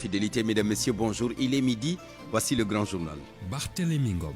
Fidélité, mesdames, messieurs, bonjour. Il est midi, voici le grand journal. Barthélémy Ngom.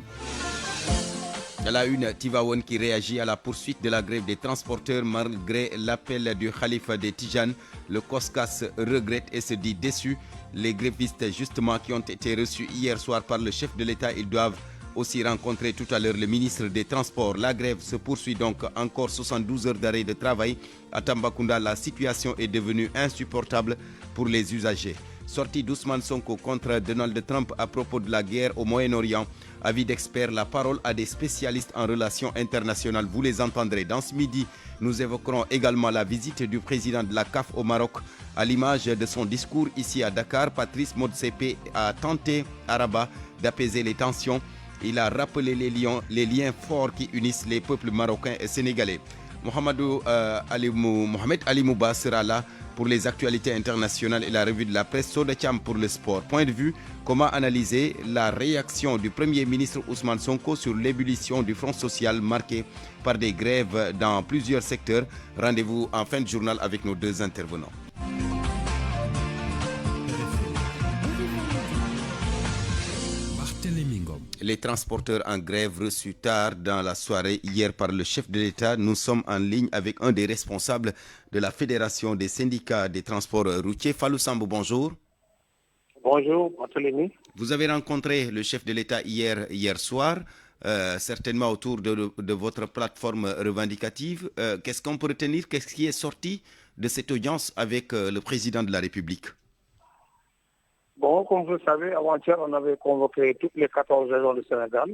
À la une, Tivaouane qui réagit à la poursuite de la grève des transporteurs malgré l'appel du khalife des Tijanes. Le COSCAS regrette et se dit déçu. Les grévistes, justement, qui ont été reçus hier soir par le chef de l'État, ils doivent aussi rencontrer tout à l'heure le ministre des Transports. La grève se poursuit donc, encore 72 heures d'arrêt de travail. À Tambacounda, la situation est devenue insupportable pour les usagers. Sortie d'Ousmane Sonko contre Donald Trump à propos de la guerre au Moyen-Orient. Avis d'experts, la parole à des spécialistes en relations internationales. Vous les entendrez. Dans ce midi, nous évoquerons également la visite du président de la CAF au Maroc. À l'image de son discours ici à Dakar, Patrice Motsepe a tenté à Rabat d'apaiser les tensions. Il a rappelé les liens forts qui unissent les peuples marocains et sénégalais. Mohamed Ali Mouba sera là pour les actualités internationales et la revue de la presse. Soda Cham pour le sport. Point de vue, comment analyser la réaction du Premier ministre Ousmane Sonko sur l'ébullition du Front social marqué par des grèves dans plusieurs secteurs. Rendez-vous en fin de journal avec nos deux intervenants. Les transporteurs en grève reçus tard dans la soirée hier par le chef de l'État. Nous sommes en ligne avec un des responsables de la Fédération des syndicats des transports routiers. Fallou Sambou, bonjour. Bonjour, Barthélémy. Vous avez rencontré le chef de l'État hier soir, certainement autour de votre plateforme revendicative. Qu'est-ce qu'on peut retenir? Qu'est-ce qui est sorti de cette audience avec le président de la République? Bon, comme vous le savez, avant-hier, on avait convoqué toutes les 14 régions du Sénégal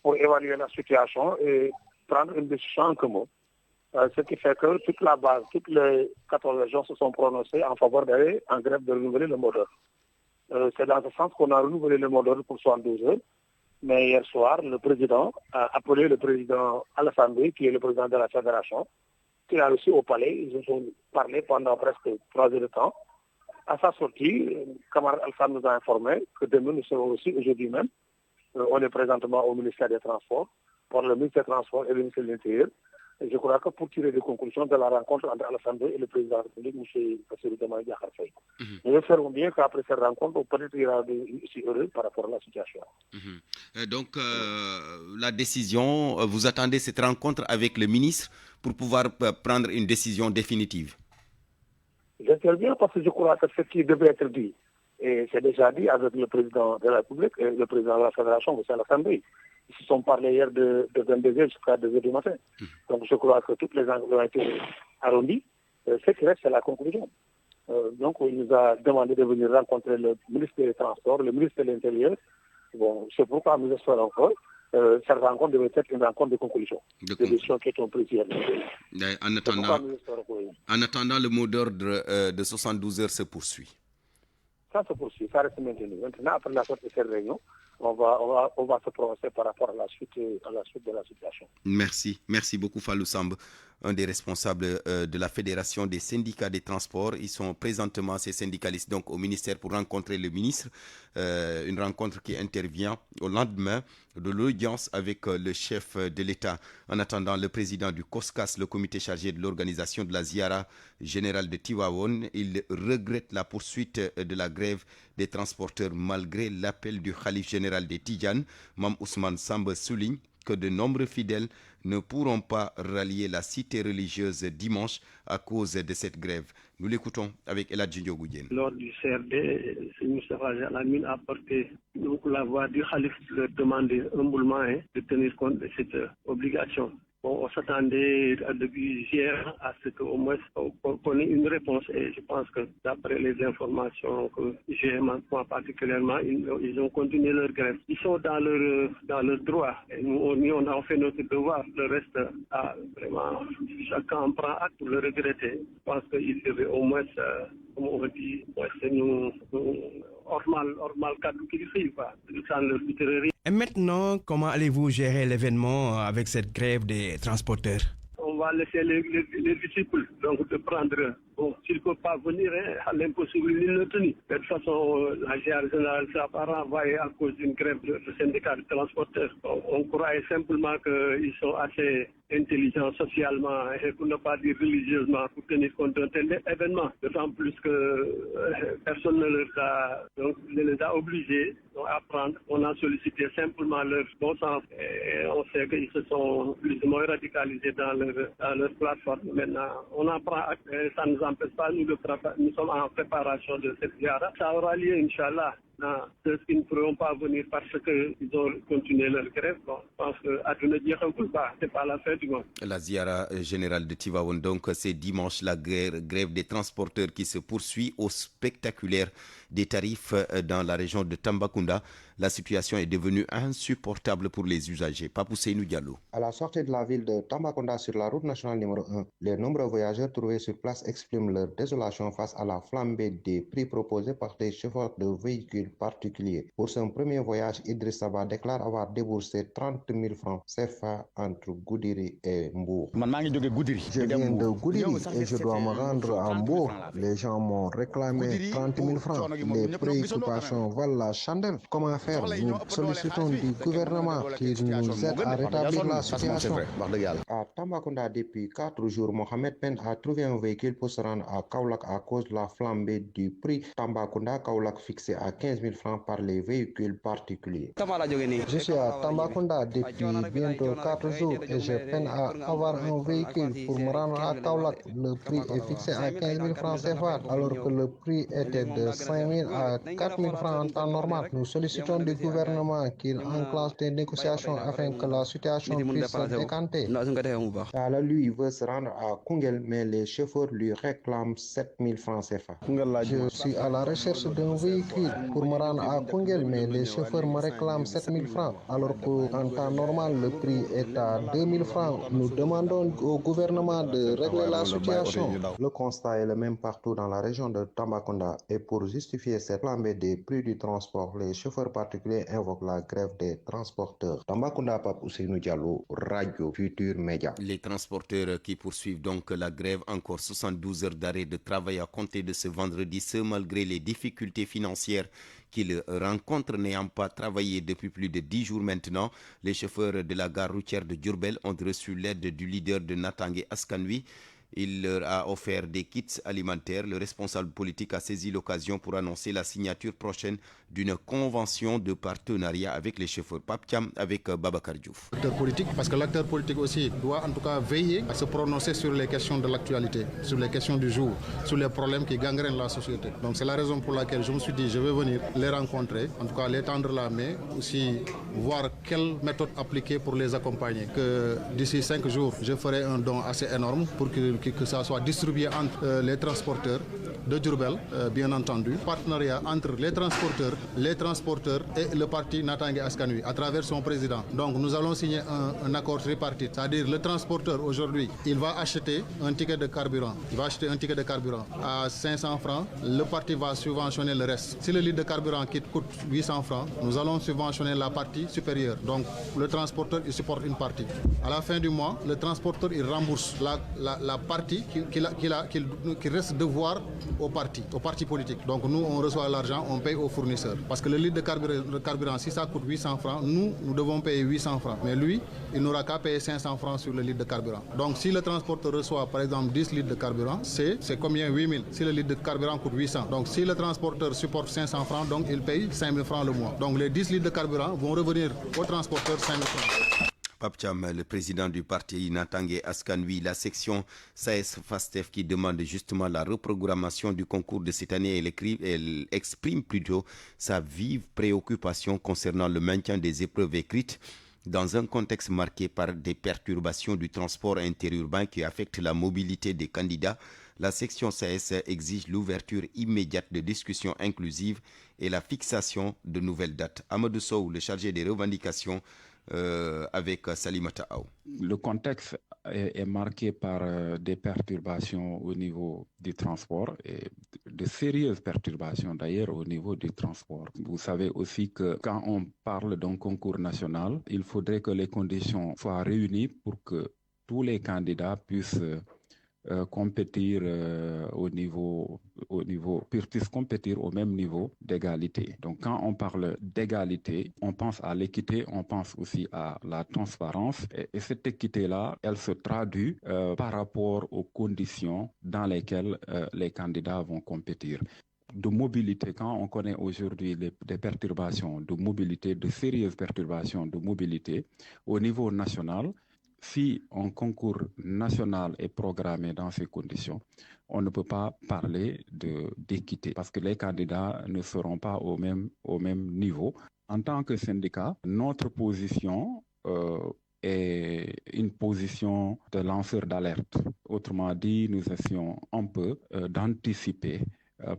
pour évaluer la situation et prendre une décision en commun. Ce qui fait que toute la base, toutes les 14 régions se sont prononcées en faveur d'aller en grève de renouveler le mot d'ordre. C'est dans ce sens qu'on a renouvelé le mot d'ordre pour 72 heures. Mais hier soir, le président a appelé le président Alassane Gueye, qui est le président de la fédération, qui a reçu au palais. Ils ont parlé pendant presque 3 heures de temps. À sa sortie, Kamar Al-Sam nous a informé que demain, nous serons aussi, aujourd'hui même, on est présentement au ministère des Transports, par le ministère des Transports et le ministère de l'Intérieur. Et je crois que pour tirer des conclusions de la rencontre entre Alassane et le président de la République, M. Bassirou Diomaye Diakhar Faye. Nous espérons bien qu'après cette rencontre, peut-être il y aura aussi heureux par rapport à la situation. Donc, la décision, vous attendez cette rencontre avec le ministre pour pouvoir prendre une décision définitive? J'interviens parce que je crois que ce qui devait être dit, et c'est déjà dit avec le président de la République et le président de la Fédération, M. Alassane Gueye. Ils se sont parlé hier de 22h jusqu'à 2h du matin. Donc je crois que toutes les angles ont été arrondis. Ce qui reste, c'est la conclusion. Donc il nous a demandé de venir rencontrer le ministre des Transports, le ministre de l'Intérieur. Bon, c'est pourquoi nous espérons encore. Cette rencontre devait être une rencontre de conclusion. Des décisions qui sont prises hier. En attendant, le mot d'ordre de 72 heures se poursuit. Ça se poursuit, ça reste maintenu. Maintenant, après la sortie de cette réunion, on va se prononcer par rapport à la suite de la situation. Merci beaucoup Fallou Samb, un des responsables de la Fédération des syndicats des transports. Ils sont présentement, ces syndicalistes, donc au ministère pour rencontrer le ministre. Une rencontre qui intervient au lendemain de l'audience avec le chef de l'État. En attendant, le président du COSCAS, le comité chargé de l'organisation de la Ziara générale de Tivaouane, il regrette la poursuite de la grève des transporteurs malgré l'appel du khalife général des Tidjanes. Mam Ousmane Samba souligne que de nombreux fidèles ne pourront pas rallier la cité religieuse dimanche à cause de cette grève. Nous l'écoutons avec Eladji Ndiogou. Lors du CRD, M. Moustapha Jalamine a porté la voix du khalife de leur demander humblement de tenir compte de cette obligation. Bon, on s'attendait depuis hier à ce qu'au moins qu'on ait une réponse et je pense que d'après les informations que j'ai moi particulièrement, ils ont continué leur grève. Ils sont dans leur droit et nous on a fait notre devoir. Le reste, vraiment, chacun prend acte pour le regretter. Je pense qu'il devait au moins, comme on dit, nous normal cadre qui fait sans leur fitrerie. Et maintenant, comment allez-vous gérer l'événement avec cette grève des transporteurs? On va laisser les disciples donc de prendre. Bon, s'il ne peut pas venir, à l'impossible, il le tenu. De toute façon, la GR générale ne sera pas renvoyée à cause d'une grève de syndicats de transporteurs. On croyait simplement qu'ils sont assez intelligents socialement et pour ne pas dire religieusement pour tenir compte d'un tel événement. D'autant plus que personne ne les a obligés à prendre. On a sollicité simplement leur bon sens et on sait qu'ils se sont plus ou moins radicalisés dans leur plateforme. Maintenant, on en prend acte et ça ne nous empêche pas, nous sommes en préparation de cette ziara. Ça aura lieu, Inch'Allah. Ceux qui ne pourront pas venir parce qu'ils ont continué leur grève, bon, je pense que c'est pas la fin du monde. La ziara générale de Tivaouane, donc c'est dimanche, la grève des transporteurs qui se poursuit au spectaculaire des tarifs dans la région de Tambacounda. La situation est devenue insupportable pour les usagers. Papousseinou Diallo. À la sortie de la ville de Tambacounda sur la route nationale numéro 1, les nombreux voyageurs trouvés sur place expriment leur désolation face à la flambée des prix proposés par des chauffeurs de véhicules particuliers. Pour son premier voyage, Idriss Saba déclare avoir déboursé 30 000 francs CFA entre Goudiri et Mbour. Je viens de Goudiri et je dois me rendre à Mbour. Les gens m'ont réclamé 30 000 francs. Les préoccupations valent la chandelle. Comment faire? Nous sollicitons du gouvernement qui nous aide à rétablir la situation. À Tambacounda, depuis 4 jours, Mohamed peine a trouvé un véhicule pour se rendre à Kaolack à cause de la flambée du prix. Tambacounda-Kaolack fixé à 15 000 francs par les véhicules particuliers. Je suis à Tambacounda depuis bientôt 4 jours et je peine à avoir un véhicule pour me rendre à Kaolack. Le prix est fixé à 15 000 francs CFA alors que le prix était de 5 000 à 4 000 francs en temps normal. Nous sollicitons du gouvernement qu'il enclenche des négociations afin que la situation puisse se décanter. Tala, lui, veut se rendre à Koungheul, mais les chauffeurs lui réclament 7 000 francs CFA. Je suis à la recherche d'un véhicule pour me rendre à Koungheul, mais les chauffeurs me réclament 7 000 francs, alors qu'en temps normal, le prix est à 2 000 francs. Nous demandons au gouvernement de régler la situation. Le constat est le même partout dans la région de Tambacounda et pour justifier cette flambée des prix du transport, les chauffeurs particuliers invoquent la grève des transporteurs. Tambacounda, Papousseinou Diallo, Radio Futur Média. Les transporteurs qui poursuivent donc la grève, encore 72 heures d'arrêt de travail à compter de ce vendredi, ce malgré les difficultés financières qu'ils rencontrent n'ayant pas travaillé depuis plus de 10 jours maintenant. Les chauffeurs de la gare routière de Diourbel ont reçu l'aide du leader de Natangué Askanui. Il leur a offert des kits alimentaires. Le responsable politique a saisi l'occasion pour annoncer la signature prochaine d'une convention de partenariat avec les chauffeurs. Paptiam avec Babacar Diouf. L'acteur politique, parce que l'acteur politique aussi doit en tout cas veiller à se prononcer sur les questions de l'actualité, sur les questions du jour, sur les problèmes qui gangrènent la société. Donc c'est la raison pour laquelle je me suis dit je vais venir les rencontrer, en tout cas les tendre la main, aussi voir quelle méthode appliquer pour les accompagner. Que d'ici 5 jours, je ferai un don assez énorme pour que ça soit distribué entre les transporteurs de Diourbel, bien entendu. Partenariat entre les transporteurs et le parti Natangué Askanui à travers son président. Donc nous allons signer un accord tripartite, c'est-à-dire le transporteur aujourd'hui, il va acheter un ticket de carburant. Il va acheter un ticket de carburant à 500 francs. Le parti va subventionner le reste. Si le litre de carburant qui coûte 800 francs, nous allons subventionner la partie supérieure. Donc le transporteur, il supporte une partie. À la fin du mois, le transporteur, il rembourse la partie qu'il reste devoir au parti politique. Donc nous, on reçoit l'argent, on paye aux fournisseurs. Parce que le litre de carburant, si ça coûte 800 francs, nous devons payer 800 francs. Mais lui, il n'aura qu'à payer 500 francs sur le litre de carburant. Donc si le transporteur reçoit par exemple 10 litres de carburant, c'est combien? 8000. Si le litre de carburant coûte 800. Donc si le transporteur supporte 500 francs, donc il paye 5000 francs le mois. Donc les 10 litres de carburant vont revenir au transporteur 5000 francs. Papcham, le président du parti Natangué Askanui, la section SAES-FASTEF qui demande justement la reprogrammation du concours de cette année, elle exprime plutôt sa vive préoccupation concernant le maintien des épreuves écrites dans un contexte marqué par des perturbations du transport interurbain qui affectent la mobilité des candidats. La section SAES exige l'ouverture immédiate de discussions inclusives et la fixation de nouvelles dates. Amadou Sow, le chargé des revendications, avec Salimata Aou. Le contexte est marqué par des perturbations au niveau du transport et de sérieuses perturbations d'ailleurs au niveau du transport. Vous savez aussi que quand on parle d'un concours national, il faudrait que les conditions soient réunies pour que tous les candidats puissent compétir puissent compétir au même niveau d'égalité. Donc quand on parle d'égalité, on pense à l'équité, on pense aussi à la transparence. Et cette équité-là, elle se traduit par rapport aux conditions dans lesquelles les candidats vont compétir. De mobilité, quand on connaît aujourd'hui des perturbations de mobilité, de sérieuses perturbations de mobilité au niveau national, si un concours national est programmé dans ces conditions, on ne peut pas parler d'équité parce que les candidats ne seront pas au même niveau. En tant que syndicat, notre position est une position de lanceur d'alerte. Autrement dit, nous essayons un peu d'anticiper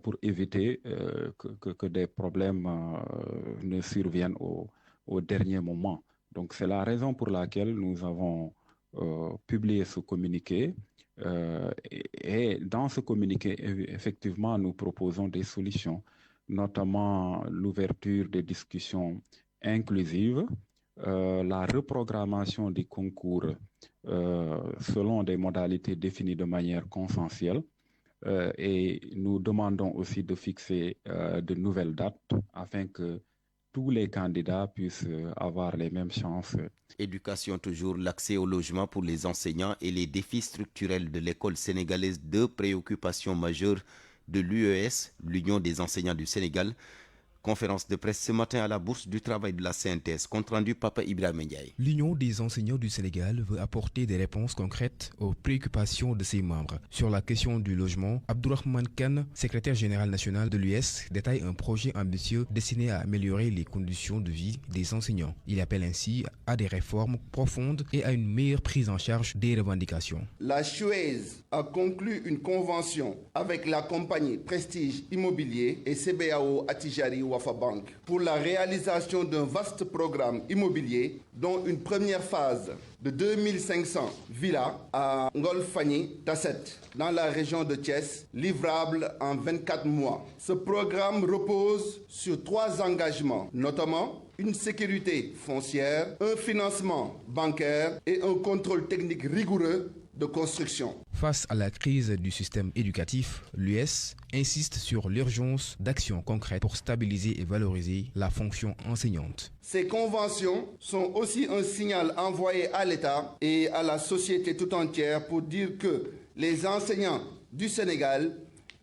pour éviter que des problèmes ne surviennent au dernier moment. Donc c'est la raison pour laquelle nous avons publié ce communiqué et dans ce communiqué, effectivement, nous proposons des solutions, notamment l'ouverture des discussions inclusives, la reprogrammation des concours selon des modalités définies de manière consensuelle. Et nous demandons aussi de fixer de nouvelles dates afin que tous les candidats puissent avoir les mêmes chances. Éducation toujours, l'accès au logement pour les enseignants et les défis structurels de l'école sénégalaise, deux préoccupations majeures de l'UES, l'Union des enseignants du Sénégal. Conférence de presse ce matin à la Bourse du Travail de la CNTS. Compte rendu Papa Ibrahima Ndiaye. L'Union des enseignants du Sénégal veut apporter des réponses concrètes aux préoccupations de ses membres. Sur la question du logement, Abdourahmane Kane, secrétaire général national de l'US, détaille un projet ambitieux destiné à améliorer les conditions de vie des enseignants. Il appelle ainsi à des réformes profondes et à une meilleure prise en charge des revendications. La Suez a conclu une convention avec la compagnie Prestige Immobilier et CBAO Attijari Wafa Bank pour la réalisation d'un vaste programme immobilier dont une première phase de 2500 villas à Ngolfani Tasset dans la région de Thiès, livrable en 24 mois. Ce programme repose sur 3 engagements, notamment une sécurité foncière, un financement bancaire et un contrôle technique rigoureux de construction. Face à la crise du système éducatif, l'US insiste sur l'urgence d'actions concrètes pour stabiliser et valoriser la fonction enseignante. Ces conventions sont aussi un signal envoyé à l'État et à la société tout entière pour dire que les enseignants du Sénégal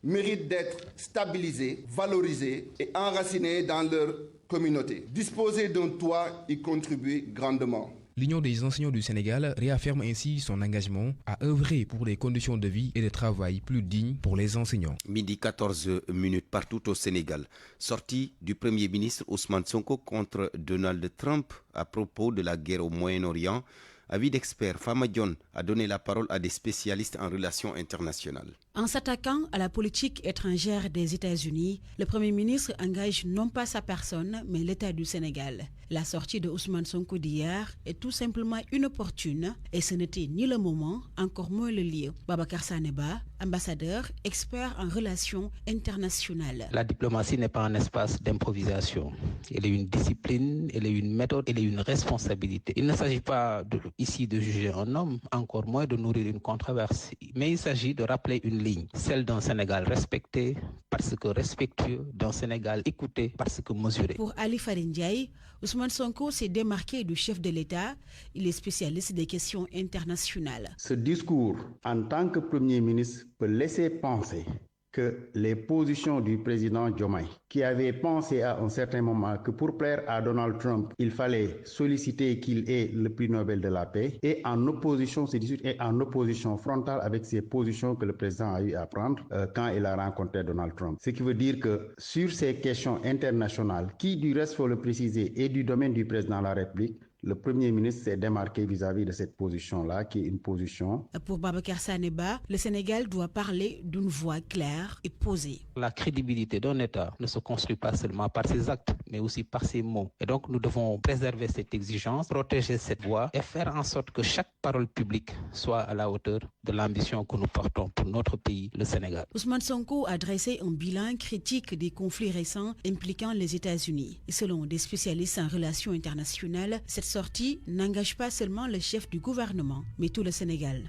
méritent d'être stabilisés, valorisés et enracinés dans leur communauté. Disposer d'un toit y contribue grandement. L'Union des enseignants du Sénégal réaffirme ainsi son engagement à œuvrer pour des conditions de vie et de travail plus dignes pour les enseignants. Midi 14 minutes partout au Sénégal. Sortie du Premier ministre Ousmane Sonko contre Donald Trump à propos de la guerre au Moyen-Orient. Avis d'expert, Fama Dione a donné la parole à des spécialistes en relations internationales. En s'attaquant à la politique étrangère des États-Unis, le Premier ministre engage non pas sa personne, mais l'État du Sénégal. La sortie de Ousmane Sonko d'hier est tout simplement inopportune et ce n'était ni le moment, encore moins le lieu. Babacar Saneba, ambassadeur, expert en relations internationales. La diplomatie n'est pas un espace d'improvisation. Elle est une discipline, elle est une méthode, elle est une responsabilité. Il ne s'agit pas ici de juger un homme, encore moins de nourrir une controverse, mais il s'agit de rappeler une ligne, celle d'un Sénégal respecté parce que respectueux, d'un Sénégal écouté parce que mesuré. Pour Ali Farindiaï, Ousmane Sonko s'est démarqué du chef de l'État. Il est spécialiste des questions internationales. Ce discours, en tant que Premier ministre, peut laisser penser que les positions du président Diomaye, qui avait pensé à un certain moment que pour plaire à Donald Trump, il fallait solliciter qu'il ait le prix Nobel de la paix, et en opposition, ces discours est en opposition frontale avec ces positions que le président a eu à prendre quand il a rencontré Donald Trump. Ce qui veut dire que sur ces questions internationales, qui du reste, faut le préciser, est du domaine du président de la République, le Premier ministre s'est démarqué vis-à-vis de cette position-là, qui est une position... Pour Babacar Saneba, le Sénégal doit parler d'une voix claire et posée. La crédibilité d'un État ne se construit pas seulement par ses actes, mais aussi par ses mots. Et donc nous devons préserver cette exigence, protéger cette voix et faire en sorte que chaque parole publique soit à la hauteur de l'ambition que nous portons pour notre pays, le Sénégal. Ousmane Sonko a dressé un bilan critique des conflits récents impliquant les États-Unis. Selon des spécialistes en relations internationales, cette sortie n'engage pas seulement le chef du gouvernement, mais tout le Sénégal.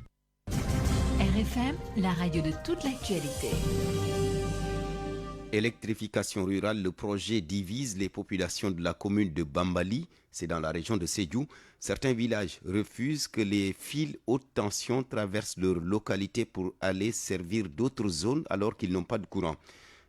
RFM, la radio de toute l'actualité. Électrification rurale, le projet divise les populations de la commune de Bambali, c'est dans la région de Sédhiou. Certains villages refusent que les fils haute tension traversent leur localité pour aller servir d'autres zones alors qu'ils n'ont pas de courant.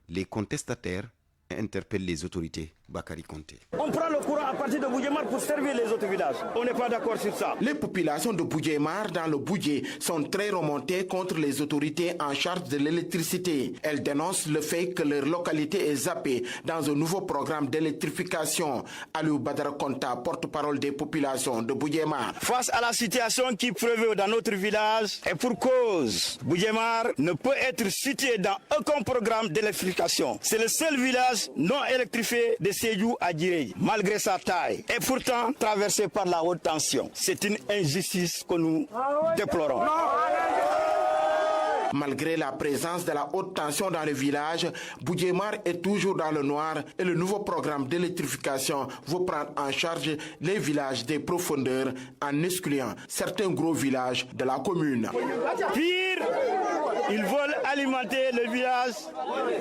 Les contestataires interpellent les autorités. Bakary Konté. On prend le courant à partir de Boudjemar pour servir les autres villages. On n'est pas d'accord sur ça. Les populations de Boudjemar dans le Boudjé sont très remontées contre les autorités en charge de l'électricité. Elles dénoncent le fait que leur localité est zappée dans un nouveau programme d'électrification. Aliou Badara Konta, porte-parole des populations de Boudjemar. Face à la situation qui prévaut dans notre village, et pour cause, Boudjemar ne peut être situé dans aucun programme d'électrification. C'est le seul village non électrifié de Sédhiou à Djiré, malgré sa taille, et pourtant traversé par la haute tension. C'est une injustice que nous déplorons. Malgré la présence de la haute tension dans le village, Boudjemar est toujours dans le noir et le nouveau programme d'électrification veut prendre en charge les villages des profondeurs en excluant certains gros villages de la commune. Pire, ils veulent alimenter le village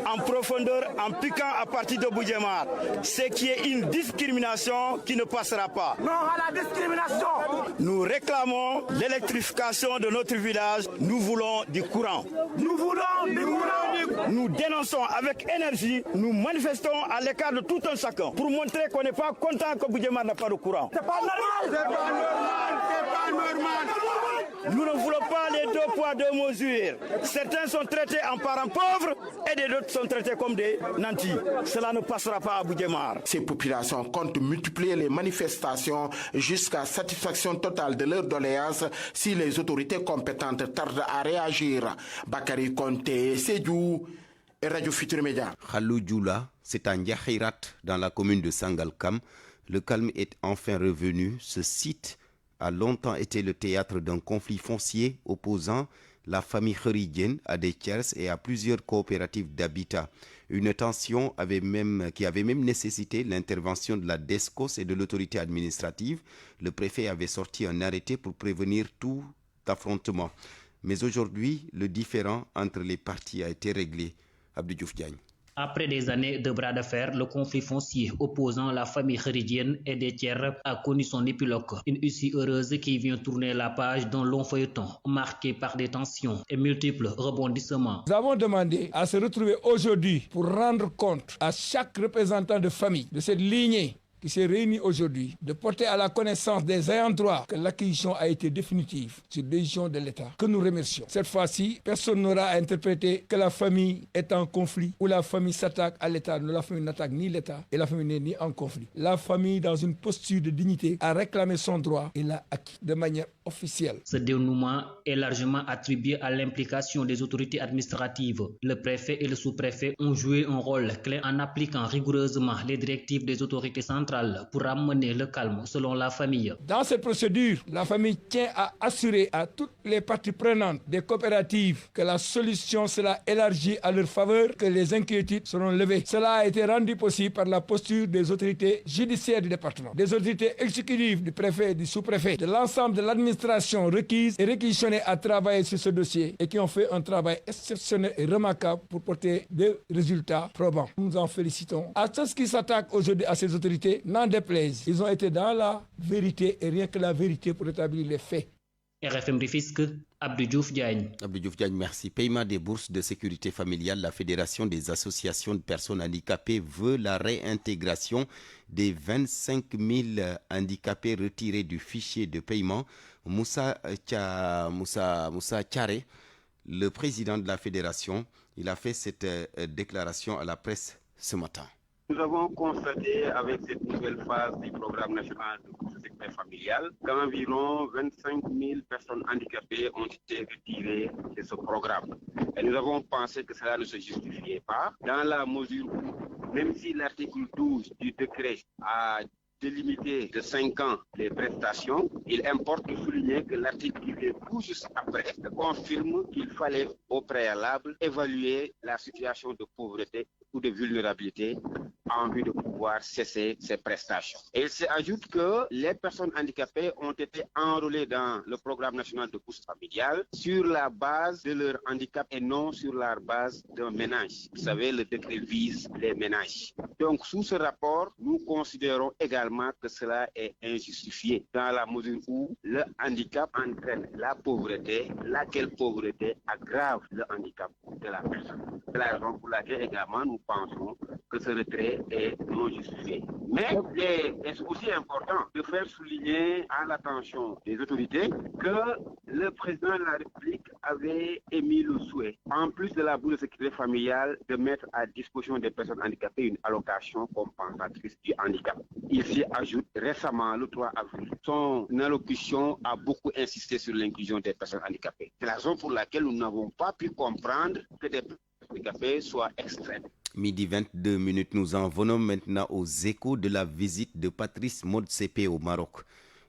en profondeur en piquant à partir de Boudjemar, ce qui est une discrimination qui ne passera pas. Non à la discrimination! Nous réclamons l'électrification de notre village, nous voulons du courant. Nous voulons du courant. Nous dénonçons avec énergie, nous manifestons à l'écart de tout un chacun pour montrer qu'on n'est pas content que Boudjemar n'a pas de courant. C'est pas normal! C'est pas normal! C'est pas normal! Nous ne voulons pas les deux poids, deux mesures. Certains sont traités en parents pauvres et des autres sont traités comme des nantis. Cela ne passera pas à Boudjemar. Ces populations comptent multiplier les manifestations jusqu'à satisfaction totale de leurs doléances si les autorités compétentes tardent à réagir. Bakary Konté, Sédhiou, Radio Futur Média. Khalou Djoula, c'est à Ndiakhirat, dans la commune de Sangalkam. Le calme est enfin revenu. Ce site a longtemps été le théâtre d'un conflit foncier opposant la famille kharidienne à des tiers et à plusieurs coopératives d'habitat. Une tension qui avait même nécessité l'intervention de la DESCOS et de l'autorité administrative. Le préfet avait sorti un arrêté pour prévenir tout affrontement. Mais aujourd'hui, le différend entre les parties a été réglé. Abdou Diouf Diagne. Après des années de bras de fer, le conflit foncier opposant la famille kharidienne et des tiers a connu son épilogue. Une issue heureuse qui vient tourner la page d'un long feuilleton marqué par des tensions et multiples rebondissements. Nous avons demandé à se retrouver aujourd'hui pour rendre compte à chaque représentant de famille de cette lignée qui s'est réunie aujourd'hui, de porter à la connaissance des ayants droit que l'acquisition a été définitive sur décision de l'État, que nous remercions. Cette fois-ci, personne n'aura à interpréter que la famille est en conflit ou la famille s'attaque à l'État. La famille n'attaque ni l'État et la famille n'est ni en conflit. La famille, dans une posture de dignité, a réclamé son droit et l'a acquis de manière officielle. Ce dénouement est largement attribué à l'implication des autorités administratives. Le préfet et le sous-préfet ont joué un rôle clé en appliquant rigoureusement les directives des autorités centrales pour ramener le calme selon la famille. Dans cette procédure, la famille tient à assurer à toutes les parties prenantes des coopératives que la solution sera élargie à leur faveur, que les inquiétudes seront levées. Cela a été rendu possible par la posture des autorités judiciaires du département, des autorités exécutives du préfet et du sous-préfet, de l'ensemble de l'administration requise et réquisitionnée à travailler sur ce dossier et qui ont fait un travail exceptionnel et remarquable pour porter des résultats probants. Nous nous en félicitons. À tous qui s'attaquent aujourd'hui à ces autorités, n'en déplaise, ils ont été dans la vérité et rien que la vérité pour établir les faits. RFM Rufisque, Abdou Diouf Diagne. Abdou Diouf Diagne, merci. Paiement des bourses de sécurité familiale, la Fédération des associations de personnes handicapées veut la réintégration des 25 000 handicapés retirés du fichier de paiement. Moussa Thiaré, le président de la fédération, il a fait cette déclaration à la presse ce matin. Nous avons constaté avec cette nouvelle phase du programme national de bourse de sécurité familiale qu'environ 25 000 personnes handicapées ont été retirées de ce programme. Et nous avons pensé que cela ne se justifiait pas, dans la mesure où, même si l'article 12 du décret a délimité de 5 ans les prestations, il importe de souligner que l'article qui vient tout juste après confirme qu'il fallait au préalable évaluer la situation de pauvreté ou de vulnérabilité en vue de pouvoir cesser ces prestations. Et il s'ajoute que les personnes handicapées ont été enrôlées dans le programme national de bourse familiale sur la base de leur handicap et non sur la base d'un ménage. Vous savez, le décret vise les ménages. Donc, sous ce rapport, nous considérons également que cela est injustifié dans la mesure où le handicap entraîne la pauvreté, laquelle pauvreté aggrave le handicap de la personne. C'est la raison pour laquelle également nous pensons que ce retrait est non justifié. Mais il est aussi important de faire souligner à l'attention des autorités que le président de la République avait émis le souhait, en plus de la bourse de sécurité familiale, de mettre à disposition des personnes handicapées une allocation compensatrice du handicap. Il s'y ajoute récemment, le 3 avril, son allocution a beaucoup insisté sur l'inclusion des personnes handicapées. C'est la raison pour laquelle nous n'avons pas pu comprendre que des personnes handicapées soient extraites. Midi 22 minutes, nous en venons maintenant aux échos de la visite de Patrice Motsepe au Maroc.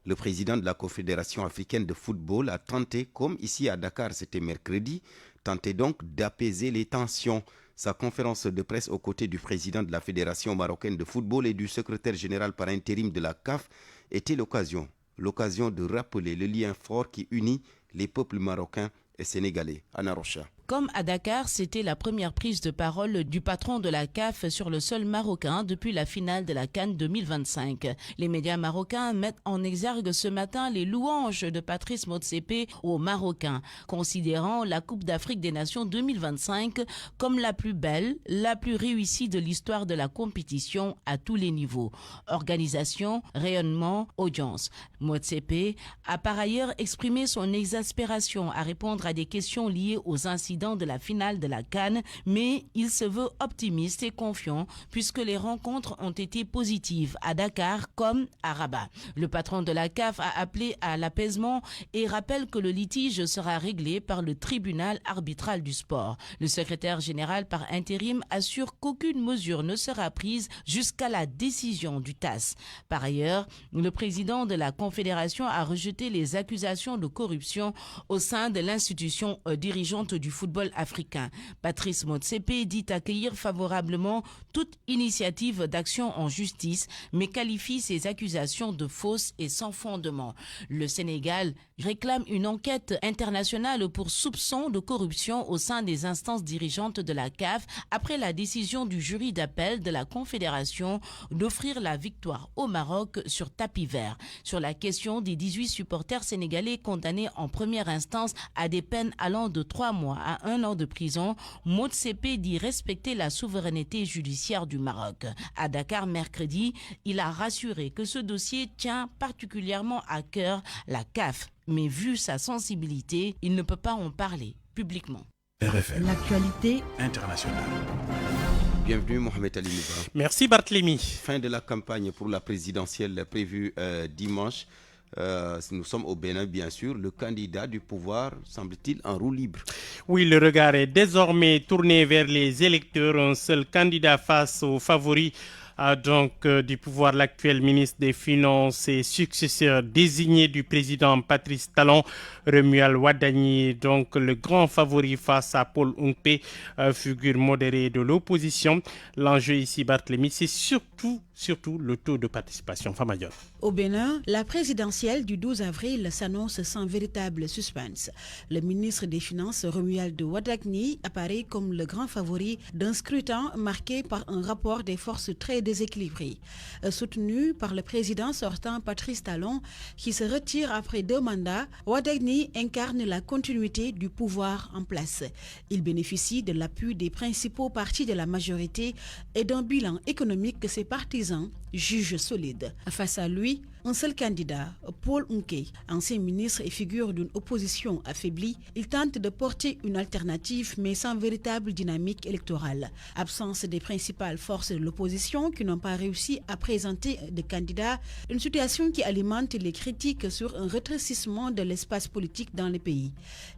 Le président de la Confédération africaine de football a tenté, comme ici à Dakar, c'était mercredi, tenté donc d'apaiser les tensions. Sa conférence de presse aux côtés du président de la Fédération marocaine de football et du secrétaire général par intérim de la CAF était l'occasion de rappeler le lien fort qui unit les peuples marocains et sénégalais. Anna Rocha. Comme à Dakar, c'était la première prise de parole du patron de la CAF sur le sol marocain depuis la finale de la CAN 2025. Les médias marocains mettent en exergue ce matin les louanges de Patrice Motsepe aux Marocains, considérant la Coupe d'Afrique des Nations 2025 comme la plus belle, la plus réussie de l'histoire de la compétition à tous les niveaux. Organisation, rayonnement, audience. Motsepe a par ailleurs exprimé son exaspération à répondre à des questions liées aux incidents de la finale de la CAN, mais il se veut optimiste et confiant puisque les rencontres ont été positives à Dakar comme à Rabat. Le patron de la CAF a appelé à l'apaisement et rappelle que le litige sera réglé par le tribunal arbitral du sport. Le secrétaire général par intérim assure qu'aucune mesure ne sera prise jusqu'à la décision du TAS. Par ailleurs, le président de la Confédération a rejeté les accusations de corruption au sein de l'institution dirigeante du football africain. Patrice Motsepe dit accueillir favorablement toute initiative d'action en justice, mais qualifie ces accusations de fausses et sans fondement. Le Sénégal réclame une enquête internationale pour soupçon de corruption au sein des instances dirigeantes de la CAF après la décision du jury d'appel de la Confédération d'offrir la victoire au Maroc sur tapis vert. Sur la question des 18 supporters sénégalais condamnés en première instance à des peines allant de 3 mois à 1 an de prison, Motsepe dit respecter la souveraineté judiciaire du Maroc. À Dakar mercredi, il a rassuré que ce dossier tient particulièrement à cœur la CAF, mais vu sa sensibilité, il ne peut pas en parler publiquement. RFM. L'actualité internationale. Bienvenue Mohamed Ali Moubra. Merci Barthélémy. Fin de la campagne pour la présidentielle prévue dimanche. Nous sommes au Bénin, bien sûr. Le candidat du pouvoir semble-t-il en roue libre. Oui, le regard est désormais tourné vers les électeurs. Un seul candidat face aux favoris du pouvoir, l'actuel ministre des Finances et successeur désigné du président Patrice Talon, Romuald Wadagni, donc le grand favori face à Paul Oungpé, figure modérée de l'opposition. L'enjeu ici, Barthélémy, c'est surtout le taux de participation. Famayor. Au Bénin, la présidentielle du 12 avril s'annonce sans véritable suspense. Le ministre des Finances, Romuald Wadagni, apparaît comme le grand favori d'un scrutin marqué par un rapport des forces très déséquilibré. Soutenu par le président sortant Patrice Talon, qui se retire après 2 mandats, Wadagni incarne la continuité du pouvoir en place. Il bénéficie de l'appui des principaux partis de la majorité et d'un bilan économique que ses partisans jugent solide. Face à lui, un seul candidat, Paul Oungpé, ancien ministre et figure d'une opposition affaiblie, il tente de porter une alternative mais sans véritable dynamique électorale. Absence des principales forces de l'opposition qui n'ont pas réussi à présenter de candidats, une situation qui alimente les critiques sur un rétrécissement de l'espace politique dans le pays.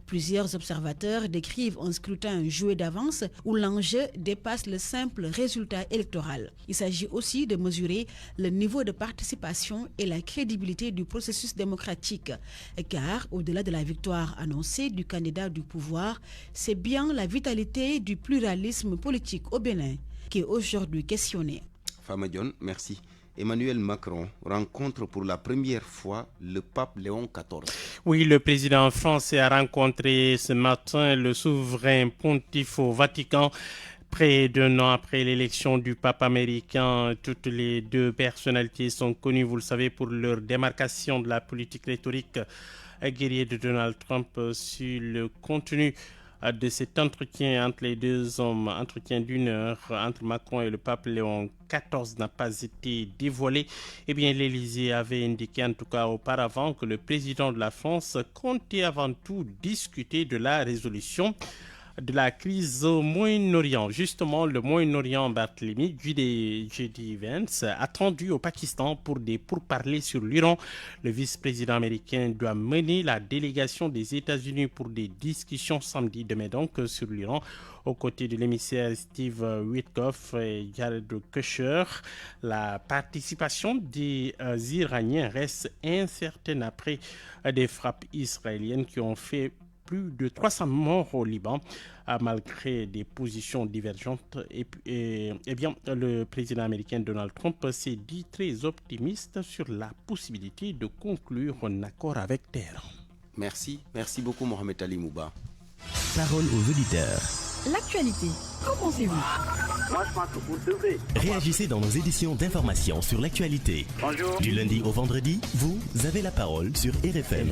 Plusieurs observateurs décrivent un scrutin joué d'avance où l'enjeu dépasse le simple résultat électoral. Il s'agit aussi de mesurer le niveau de participation et la crédibilité du processus démocratique. Car, au-delà de la victoire annoncée du candidat du pouvoir, c'est bien la vitalité du pluralisme politique au Bénin qui est aujourd'hui questionnée. Fama Dione, merci. Emmanuel Macron rencontre pour la première fois le pape Léon XIV. Oui, le président français a rencontré ce matin le souverain pontife au Vatican. Près d'un an après l'élection du pape américain, toutes les deux personnalités sont connues, vous le savez, pour leur démarcation de la politique rhétorique guerrier de Donald Trump. Sur le contenu de cet entretien entre les deux hommes, entretien d'une heure entre Macron et le pape Léon XIV n'a pas été dévoilé. Eh bien, l'Élysée avait indiqué en tout cas auparavant que le président de la France comptait avant tout discuter de la résolution de la crise au Moyen-Orient. Justement, le Moyen-Orient, Barthélemy, J.D. Vance, attendu au Pakistan pour des pourparlers sur l'Iran. Le vice-président américain doit mener la délégation des États-Unis pour des discussions samedi, demain donc, sur l'Iran, aux côtés de l'émissaire Steve Witkoff et Jared Kushner. La participation des Iraniens reste incertaine après des frappes israéliennes qui ont fait plus de 300 morts au Liban, malgré des positions divergentes. Et bien, le président américain Donald Trump s'est dit très optimiste sur la possibilité de conclure un accord avec Téhéran. Merci beaucoup Mohamed Ali Mouba. Parole aux auditeurs. L'actualité, qu'en pensez-vous? Moi, je pense que vous devrez. Réagissez dans nos éditions d'information sur l'actualité. Bonjour. Du lundi au vendredi, vous avez la parole sur RFM.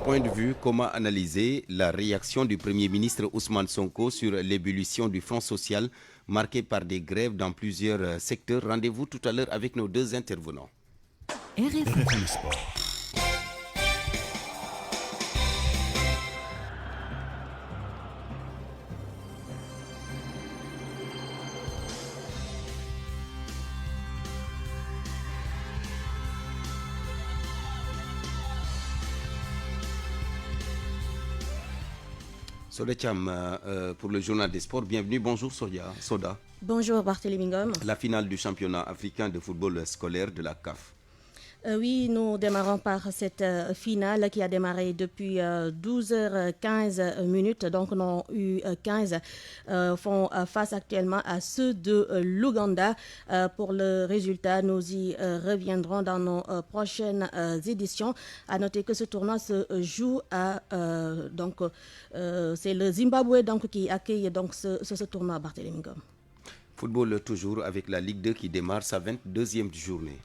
Point de vue, comment analyser la réaction du Premier ministre Ousmane Sonko sur l'ébullition du Front social marqué par des grèves dans plusieurs secteurs? Rendez-vous tout à l'heure avec nos deux intervenants. RFM Sport. Soda Cham pour le journal des sports. Bienvenue, bonjour Soda. Bonjour Barthélémy Ngom. La finale du championnat africain de football scolaire de la CAF. Oui, nous démarrons par cette finale qui a démarré depuis 12h15 Donc, nos U15 font face actuellement à ceux de l'Ouganda. Pour le résultat, nous y reviendrons dans nos prochaines éditions. À noter que ce tournoi se joue à... c'est le Zimbabwe qui accueille ce tournoi, Barthélémy Ngom. Football toujours avec la Ligue 2 qui démarre sa 22e journée.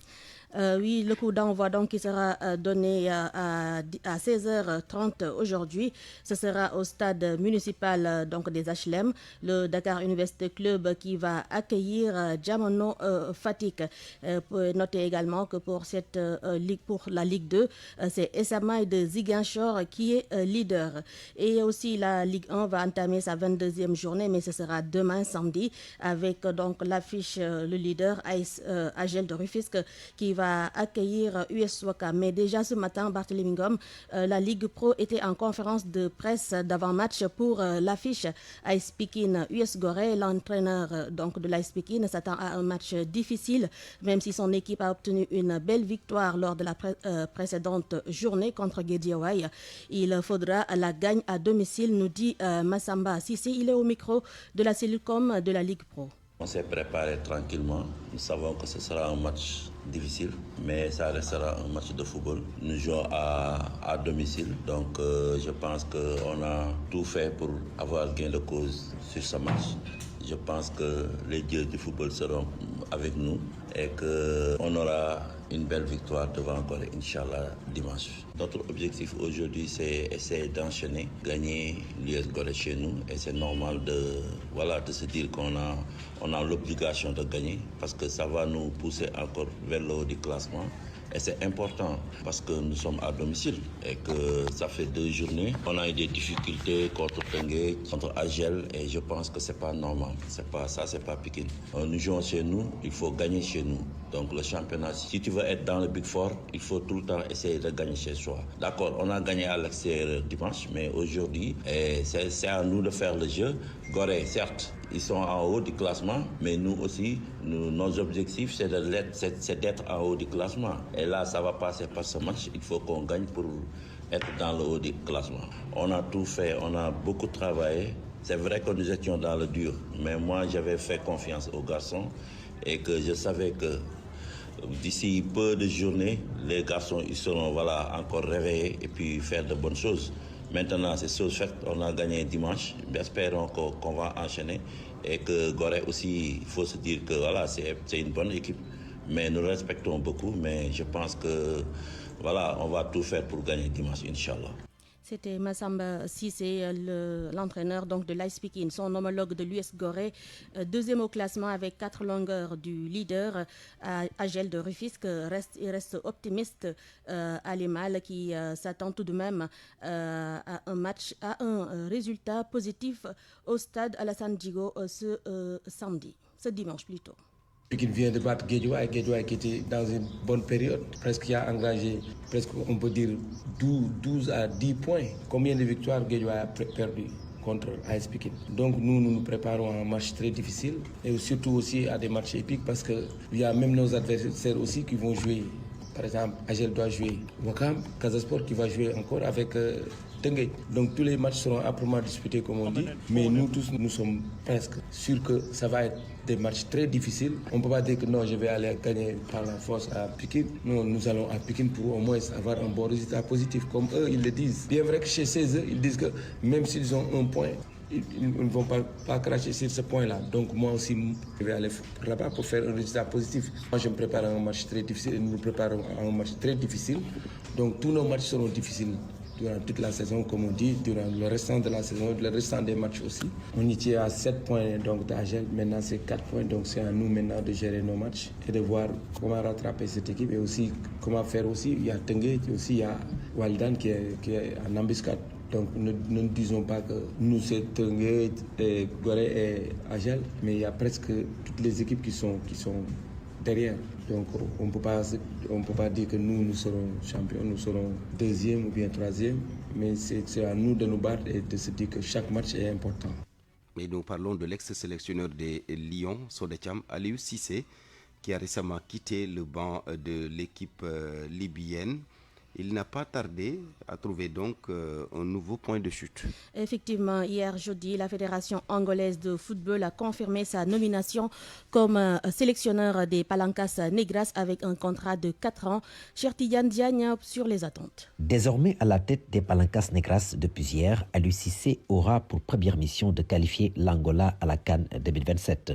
Oui, le coup d'envoi qui sera donné à 16h30 aujourd'hui. Ce sera au stade municipal des HLM, le Dakar Université Club qui va accueillir Diamono Fatick. Notez également que pour cette ligue, pour la Ligue 2, c'est Esamaï de Ziguinchor qui est leader. Et aussi la Ligue 1 va entamer sa 22e journée, mais ce sera demain samedi avec l'affiche le leader Agel de Rufisque qui va accueillir US Ouaka. Mais déjà ce matin, Barthélémy Ngom, la Ligue Pro était en conférence de presse d'avant-match pour l'affiche AS Pikine US Gorée. L'entraîneur de l'AS Pikine s'attend à un match difficile, même si son équipe a obtenu une belle victoire lors de la précédente journée contre Guédiawaye. Il faudra la gagne à domicile, nous dit Massamba Sissi. Il est au micro de la cellule com de la Ligue Pro. On s'est préparé tranquillement. Nous savons que ce sera un match difficile, mais ça restera un match de football. Nous jouons à domicile, donc je pense qu'on a tout fait pour avoir gain de cause sur ce match. Je pense que les dieux du football seront avec nous et qu'on aura une belle victoire devant Gorée, Inch'Allah, dimanche. Notre objectif aujourd'hui, c'est essayer d'enchaîner, gagner l'US Gorée chez nous. Et c'est normal de se dire qu'on a l'obligation de gagner parce que ça va nous pousser encore vers le haut du classement. Et c'est important parce que nous sommes à domicile et que ça fait 2 journées. On a eu des difficultés contre Tengue, contre Agel et je pense que c'est pas normal. C'est pas Pikine. Nous jouons chez nous, il faut gagner chez nous. Donc le championnat, si tu veux être dans le Big Four, il faut tout le temps essayer de gagner chez soi. D'accord, on a gagné à l'extérieur dimanche, mais aujourd'hui, c'est à nous de faire le jeu. Gorée, certes, ils sont en haut du classement, mais nous aussi, nos objectifs, c'est d'être en haut du classement. Et là, ça va passer par ce match. Il faut qu'on gagne pour être dans le haut du classement. On a tout fait, on a beaucoup travaillé. C'est vrai que nous étions dans le dur, mais moi, j'avais fait confiance aux garçons. et que je savais que d'ici peu de journées, les garçons ils seront encore réveillés et puis faire de bonnes choses. Maintenant, c'est chose faite, on a gagné dimanche, espérons qu'on va enchaîner et que Gorée aussi, il faut se dire que c'est une bonne équipe, mais nous respectons beaucoup, mais je pense que on va tout faire pour gagner dimanche, Inch'Allah. C'était Massamba Cissé, l'entraîneur donc de l'Ice Pikine, son homologue de l'US Gorée, deuxième au classement avec 4 longueurs du leader. Agel de Rufisque il reste optimiste. Alimal qui s'attend tout de même à un résultat positif au stade Alassane Djigo ce dimanche plutôt. Pikine vient de battre Guédiawaye qui était dans une bonne période, presque a engagé, on peut dire 12 à 10 points. Combien de victoires Guédiawaye a perdu contre AS Pikine? Donc nous nous préparons à un match très difficile et surtout aussi à des matchs épiques parce qu'il y a même nos adversaires aussi qui vont jouer. Par exemple, Agel doit jouer Wakam, Casasport qui va jouer encore avec Tenguet. Donc tous les matchs seront âprement disputés comme on dit, mais nous tous nous sommes presque sûrs que ça va être des matchs très difficiles. On ne peut pas dire que non, je vais aller gagner par la force à Pikine. Non, nous allons à Pikine pour au moins avoir un bon résultat positif, comme eux ils le disent. Bien vrai que chez eux, ils disent que même s'ils ont un point, ils ne vont pas cracher sur ce point-là. Donc moi aussi, je vais aller là-bas pour faire un résultat positif. Moi, je me prépare à un match très difficile et nous nous préparons à un match très difficile. Donc tous nos matchs seront difficiles durant toute la saison, comme on dit, durant le restant de la saison, le restant des matchs aussi. On y tient à 7 points d'Agel, maintenant c'est 4 points, donc c'est à nous maintenant de gérer nos matchs et de voir comment rattraper cette équipe et aussi comment faire aussi. Il y a Tenguet, aussi il y a Waldan qui est en embuscade. Donc ne disons pas que nous c'est Tenguet, Gorée et Agel, mais il y a presque toutes les équipes qui sont derrière. Donc on ne peut pas dire que nous serons champions, nous serons deuxième ou bien troisième, mais c'est à nous de nous battre et de se dire que chaque match est important. Et nous parlons de l'ex-sélectionneur des Lions, Sodetiam, Aliou Cissé, qui a récemment quitté le banc de l'équipe libyenne. Il n'a pas tardé à trouver donc un nouveau point de chute. Effectivement, hier jeudi, la Fédération angolaise de football a confirmé sa nomination comme sélectionneur des Palancas Negras avec un contrat de 4 ans. Chertidiane Diagne sur les attentes. Désormais à la tête des Palancas Negras depuis hier, Aliou Cissé aura pour première mission de qualifier l'Angola à la CAN 2027.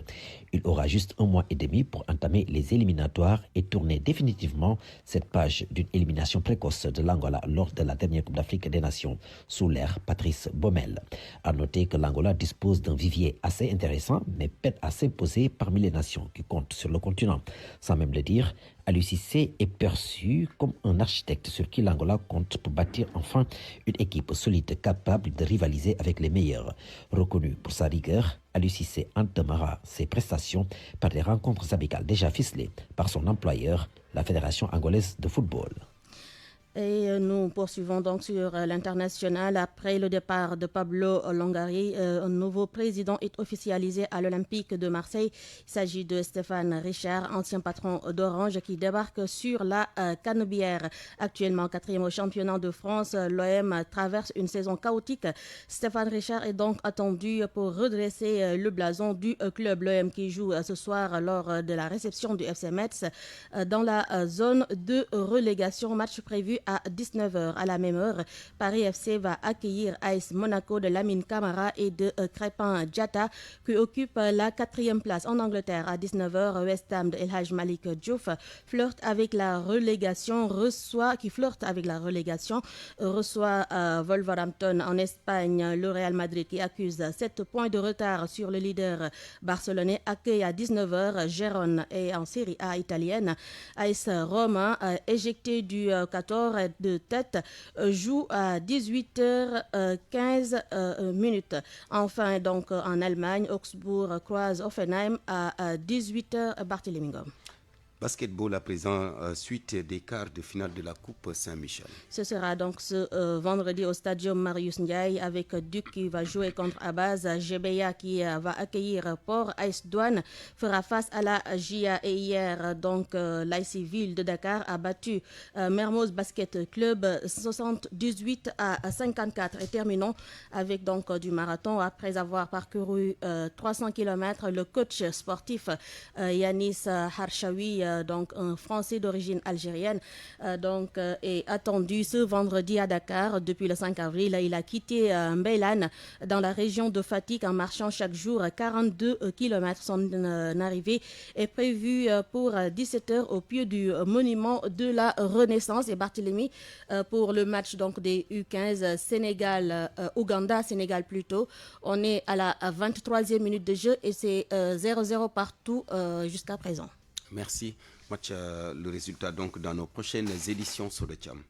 Il aura juste 1 mois et demi pour entamer les éliminatoires et tourner définitivement cette page d'une élimination précoce de l'Angola lors de la dernière Coupe d'Afrique des Nations sous l'ère Patrice Baumel. À noter que l'Angola dispose d'un vivier assez intéressant mais peine à s'imposer parmi les nations qui comptent sur le continent. Sans même le dire, Aliou Cissé est perçu comme un architecte sur qui l'Angola compte pour bâtir enfin une équipe solide capable de rivaliser avec les meilleurs. Reconnu pour sa rigueur, Aliou Cissé entamera ses prestations par des rencontres amicales déjà ficelées par son employeur, la Fédération angolaise de football. Et nous poursuivons donc sur l'international. Après le départ de Pablo Longoria, un nouveau président est officialisé à l'Olympique de Marseille. Il s'agit de Stéphane Richard, ancien patron d'Orange, qui débarque sur la Canebière. Actuellement 4e au championnat de France, l'OM traverse une saison chaotique. Stéphane Richard est donc attendu pour redresser le blason du club. L'OM qui joue ce soir lors de la réception du FC Metz dans la zone de relégation. Match prévu à 19h. À la même heure, Paris FC va accueillir AS Monaco de Lamine Camara et de Crépin Diatta qui occupe la 4e place. En Angleterre, à 19h, West Ham de El Hadj Malik Diouf flirte avec la relégation, reçoit Wolverhampton. En Espagne, le Real Madrid qui accuse 7 points de retard sur le leader barcelonais accueille à 19h Gérone. Et en Série A italienne, AS Roma, éjecté du 14 de tête, joue à 18h15 minutes. Enfin, donc en Allemagne, Augsbourg croise Offenheim à 18h. Barthélémy Ngom. Basketball à présent, suite des quarts de finale de la Coupe Saint-Michel. Ce sera donc ce vendredi au Stadium Marius Ndiaye avec Duc qui va jouer contre Abaz, GBA qui va accueillir Port, AS Douane fera face à la JA et hier donc l'AS Ville de Dakar a battu Mermoz Basket Club 78-54 et terminons avec donc du marathon après avoir parcouru 300 km. Le coach sportif Yanis Harshawi, donc un Français d'origine algérienne, est attendu ce vendredi à Dakar. Depuis le 5 avril, il a quitté Mbeylan dans la région de Fatick en marchant chaque jour 42 km. Son arrivée est prévue pour 17h au pied du monument de la Renaissance. Et Barthélémy pour le match donc des U15 Ouganda Sénégal plutôt. On est à la 23e minute de jeu et c'est 0-0 partout jusqu'à présent. Merci. Match, le résultat donc dans nos prochaines éditions sur le Tcham.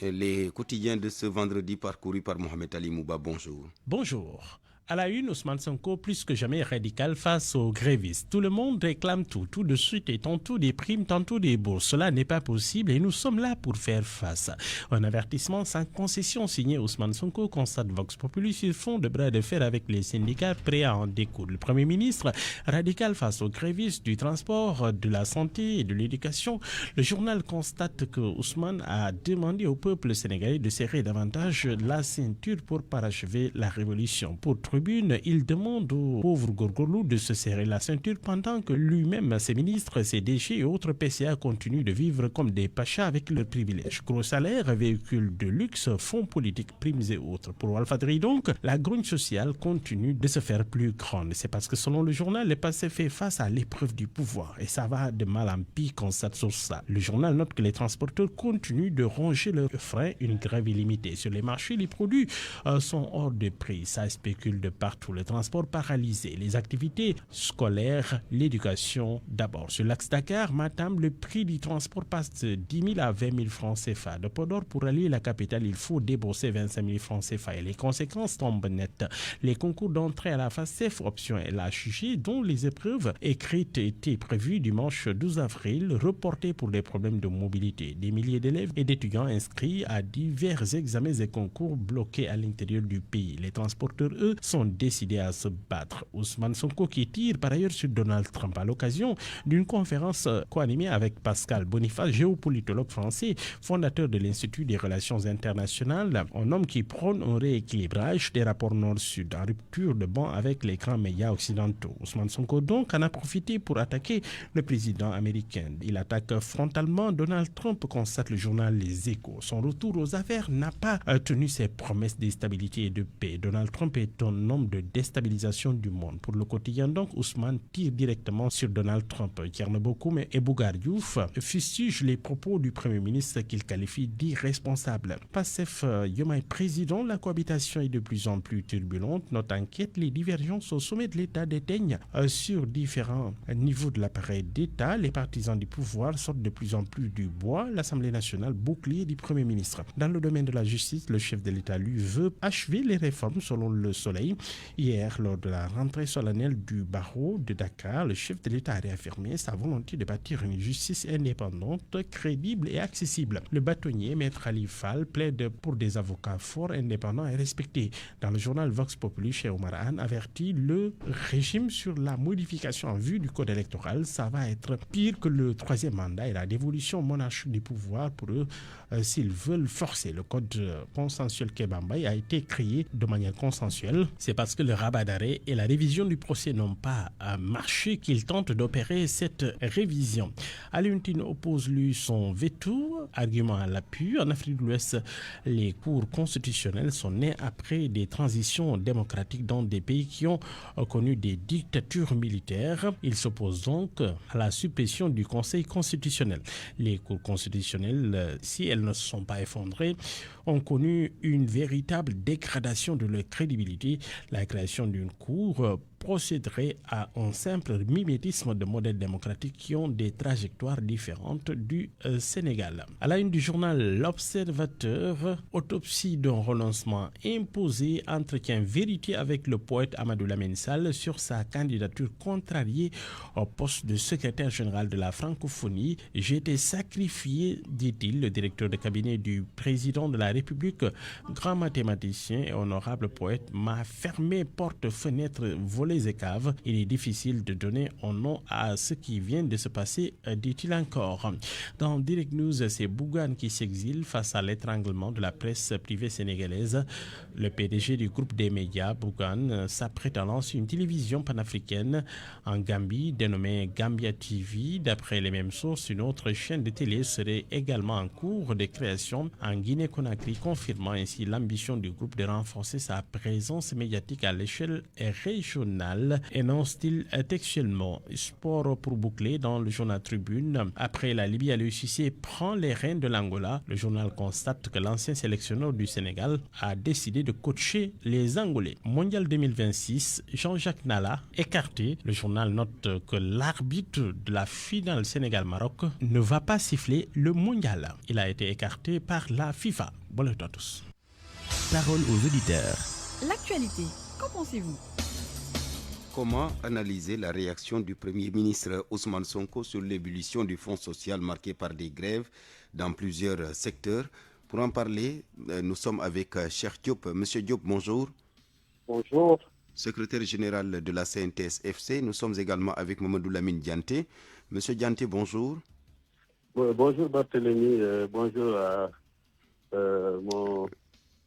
Les quotidiens de ce vendredi parcourus par Mohamed Ali Mouba, bonjour. Bonjour. À la une, Ousmane Sonko plus que jamais radical face aux grévistes. Tout le monde réclame tout de suite et tantôt des primes, tantôt des bourses. Cela n'est pas possible et nous sommes là pour faire face. Un avertissement sans concession signé Ousmane Sonko constate Vox Populi sur fond de bras de fer avec les syndicats prêts à en découdre. Le Premier ministre radical face aux grévistes du transport, de la santé et de l'éducation. Le journal constate que Ousmane a demandé au peuple sénégalais de serrer davantage la ceinture pour parachever la révolution. Pour il demande aux pauvres Gorgorlou de se serrer la ceinture pendant que lui-même, ses ministres, ses DG et autres PCA continuent de vivre comme des pachas avec leurs privilèges. Gros salaires, véhicules de luxe, fonds politiques, primes et autres. Pour Walfadri donc, la grogne sociale continue de se faire plus grande. C'est parce que selon le journal, le passé fait face à l'épreuve du pouvoir et ça va de mal en pis, constate sur ça. Le journal note que les transporteurs continuent de ronger leurs freins, une grève illimitée. Sur les marchés, les produits sont hors de prix. Ça spécule de partout, le transport paralysé, les activités scolaires, l'éducation d'abord. Sur l'axe Dakar-Matam, le prix du transport passe de 10 000 à 20 000 francs CFA. De Podor, pour allier la capitale, il faut débourser 25 000 francs CFA et les conséquences tombent nettes. Les concours d'entrée à la FACEF, option LHG, dont les épreuves écrites étaient prévues dimanche 12 avril, reportées pour des problèmes de mobilité. Des milliers d'élèves et d'étudiants inscrits à divers examens et concours bloqués à l'intérieur du pays. Les transporteurs, eux, sont décidés à se battre. Ousmane Sonko qui tire par ailleurs sur Donald Trump à l'occasion d'une conférence co-animée avec Pascal Boniface, géopolitologue français, fondateur de l'Institut des Relations Internationales, un homme qui prône un rééquilibrage des rapports nord-sud en rupture de banc avec les grands médias occidentaux. Ousmane Sonko donc en a profité pour attaquer le président américain. Il attaque frontalement Donald Trump, constate le journal Les Échos. Son retour aux affaires n'a pas tenu ses promesses de stabilité et de paix. Donald Trump est un homme de déstabilisation du monde. Pour le quotidien donc, Ousmane tire directement sur Donald Trump. Thierno Bokoum et Bougar Diouf fustigent les propos du Premier ministre qu'il qualifie d'irresponsables. Pastef Diomaye président, la cohabitation est de plus en plus turbulente. Notre enquête, les divergences au sommet de l'État déteignent sur différents niveaux de l'appareil d'État. Les partisans du pouvoir sortent de plus en plus du bois. L'Assemblée nationale, bouclier du Premier ministre. Dans le domaine de la justice, le chef de l'État, lui, veut achever les réformes selon Le Soleil. Hier, lors de la rentrée solennelle du barreau de Dakar, le chef de l'État a réaffirmé sa volonté de bâtir une justice indépendante, crédible et accessible. Le bâtonnier, Maître Ali Fall, plaide pour des avocats forts, indépendants et respectés. Dans le journal Vox Populi, Cheikh Oumar Anne avertit le régime sur la modification en vue du code électoral. Ça va être pire que le troisième mandat et la dévolution monarchique du pouvoir pour eux s'ils veulent forcer. Le code consensuel Kebambaye a été créé de manière consensuelle. C'est parce que le rabat d'arrêt et la révision du procès n'ont pas marché qu'il tente d'opérer cette révision. Alioune oppose lui son veto, argument à l'appui. En Afrique de l'Ouest, les cours constitutionnels sont nés après des transitions démocratiques dans des pays qui ont connu des dictatures militaires. Il s'oppose donc à la suppression du Conseil constitutionnel. Les cours constitutionnels, si elles ne se sont pas effondrées, ont connu une véritable dégradation de leur crédibilité. La création d'une cour procéderait à un simple mimétisme de modèles démocratiques qui ont des trajectoires différentes du Sénégal. À la une du journal L'Observateur, autopsie d'un renoncement imposé, entretien vérité avec le poète Amadou Lamine Sall sur sa candidature contrariée au poste de secrétaire général de la francophonie. J'ai été sacrifié, dit-il, le directeur de cabinet du président de la République, grand mathématicien et honorable poète, m'a fermé porte, fenêtre, volets et caves. Il est difficile de donner un nom à ce qui vient de se passer, dit-il encore. Dans Direct News, c'est Bougane qui s'exile face à l'étranglement de la presse privée sénégalaise. Le PDG du groupe des médias, Bougane, s'apprête à lancer une télévision panafricaine en Gambie, dénommée Gambia TV. D'après les mêmes sources, une autre chaîne de télé serait également en cours de création en Guinée-Conakry, confirmant ainsi l'ambition du groupe de renforcer sa présence médiatique à l'échelle régionale. Énonce-t-il textuellement. Sport pour boucler dans le journal Tribune. Après la Libye, Aliou Cissé prend les rênes de l'Angola. Le journal constate que l'ancien sélectionneur du Sénégal a décidé de coacher les Angolais. Mondial 2026, Jean-Jacques Nala écarté. Le journal note que l'arbitre de la finale Sénégal-Maroc ne va pas siffler le mondial. Il a été écarté par la FIFA. Bonne nuit à tous. Parole aux auditeurs. L'actualité, qu'en pensez-vous? Comment analyser la réaction du Premier ministre Ousmane Sonko sur l'ébullition du Fonds social marqué par des grèves dans plusieurs secteurs? Pour en parler, nous sommes avec Cheikh Diop. Monsieur Diop, bonjour. Bonjour. Secrétaire général de la CNTS-FC. Nous sommes également avec Mamadou Lamine Dianté. Monsieur Dianté, bonjour. Bonjour Barthélémy, bonjour à mon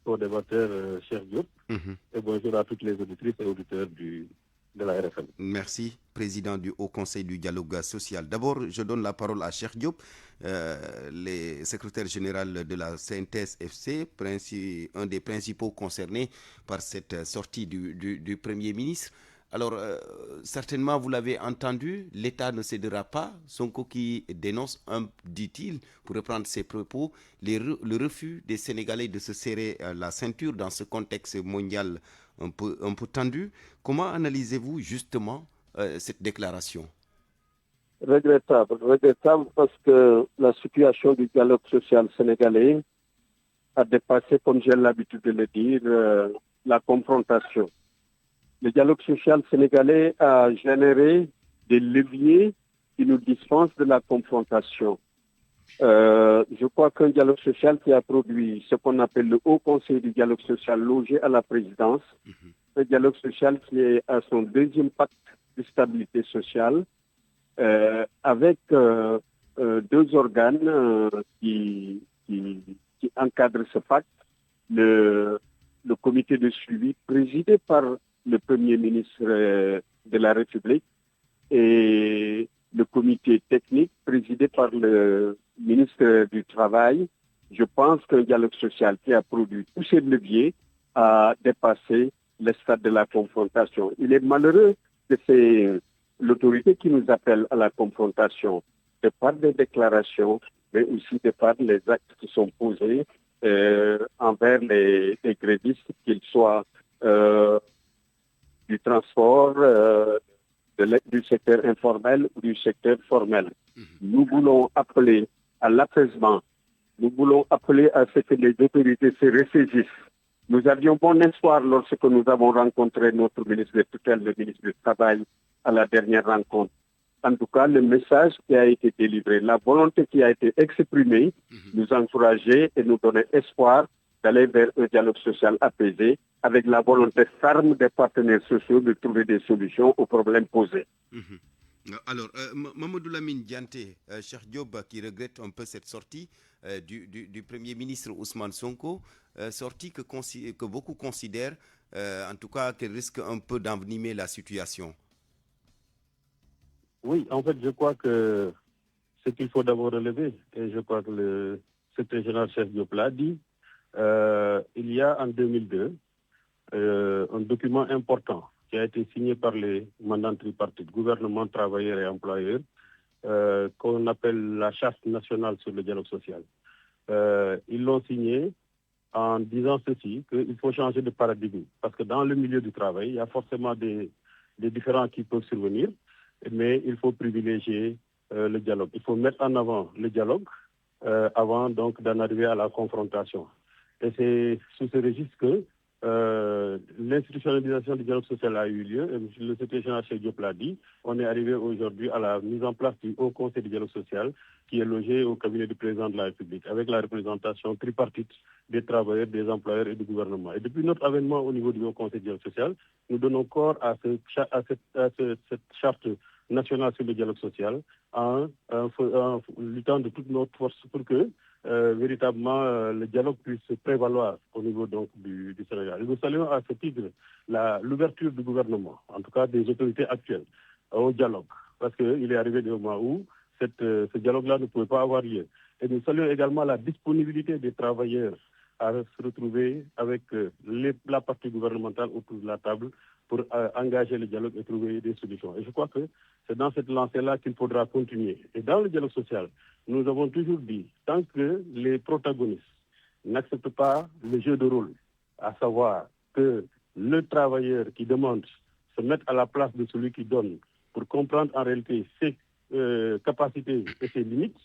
co-débatteur Cheikh Diop et bonjour à toutes les auditrices et auditeurs de la RFM. Merci, président du Haut Conseil du dialogue social. D'abord, je donne la parole à Cheikh Diop, le secrétaire général de la CNTS-FC, un des principaux concernés par cette sortie du Premier ministre. Alors, certainement, vous l'avez entendu, l'État ne cédera pas. Sonko qui dénonce, dit-il, pour reprendre ses propos, le refus des Sénégalais de se serrer la ceinture dans ce contexte mondial un peu tendu. Comment analysez-vous justement cette déclaration? Regrettable parce que la situation du dialogue social sénégalais a dépassé, comme j'ai l'habitude de le dire, la confrontation. Le dialogue social sénégalais a généré des leviers qui nous dispensent de la confrontation. Je crois qu'un dialogue social qui a produit ce qu'on appelle le Haut Conseil du dialogue social logé à la présidence, un dialogue social qui est à son deuxième pacte de stabilité sociale, avec deux organes qui encadrent ce pacte, le comité de suivi présidé par le Premier ministre de la République et le comité technique présidé par le ministre du Travail. Je pense qu'un dialogue social qui a produit tous ces leviers a dépassé le stade de la confrontation. Il est malheureux que c'est l'autorité qui nous appelle à la confrontation, de par des déclarations, mais aussi de par les actes qui sont posés envers les grévistes, qu'ils soient du transport, du secteur informel ou du secteur formel. Nous voulons appeler à l'apaisement. Nous voulons appeler à ce que les autorités se ressaisissent. Nous avions bon espoir lorsque nous avons rencontré notre ministre de tutelle, le ministre du Travail, à la dernière rencontre. En tout cas, le message qui a été délivré, la volonté qui a été exprimée, nous encourageait et nous donnait espoir d'aller vers un dialogue social apaisé avec la volonté ferme des partenaires sociaux de trouver des solutions aux problèmes posés. Alors, Mamadou Lamine Dianté, Cheikh Diop qui regrette un peu cette sortie du Premier ministre Ousmane Sonko, sortie que beaucoup considèrent, en tout cas, qu'elle risque un peu d'envenimer la situation. Oui, en fait, je crois que ce qu'il faut d'abord relever, et je crois que le secrétaire général Cheikh Diop l'a dit, il y a en 2002 un document important qui a été signé par les mandants tripartites, gouvernement, travailleurs et employeurs, qu'on appelle la Charte nationale sur le dialogue social. Ils l'ont signé en disant ceci, qu'il faut changer de paradigme. Parce que dans le milieu du travail, il y a forcément des différends qui peuvent survenir, mais il faut privilégier le dialogue. Il faut mettre en avant le dialogue avant donc d'en arriver à la confrontation. Et c'est sous ce registre que l'institutionnalisation du dialogue social a eu lieu. Et le secrétaire général Cheikh Diop l'a dit. On est arrivé aujourd'hui à la mise en place du Haut Conseil du dialogue social qui est logé au cabinet du président de la République avec la représentation tripartite des travailleurs, des employeurs et du gouvernement. Et depuis notre avènement au niveau du Haut Conseil du dialogue social, nous donnons corps à cette charte nationale sur le dialogue social en luttant de toute notre force pour que véritablement le dialogue puisse prévaloir au niveau donc du Sénégal. Et nous saluons à ce titre l'ouverture du gouvernement, en tout cas des autorités actuelles, au dialogue, parce qu'il est arrivé des moments où ce dialogue-là ne pouvait pas avoir lieu. Et nous saluons également la disponibilité des travailleurs à se retrouver avec la partie gouvernementale autour de la table pour engager le dialogue et trouver des solutions. Et je crois que c'est dans cette lancée-là qu'il faudra continuer. Et dans le dialogue social, nous avons toujours dit, tant que les protagonistes n'acceptent pas le jeu de rôle, à savoir que le travailleur qui demande se mette à la place de celui qui donne pour comprendre en réalité ses capacités et ses limites,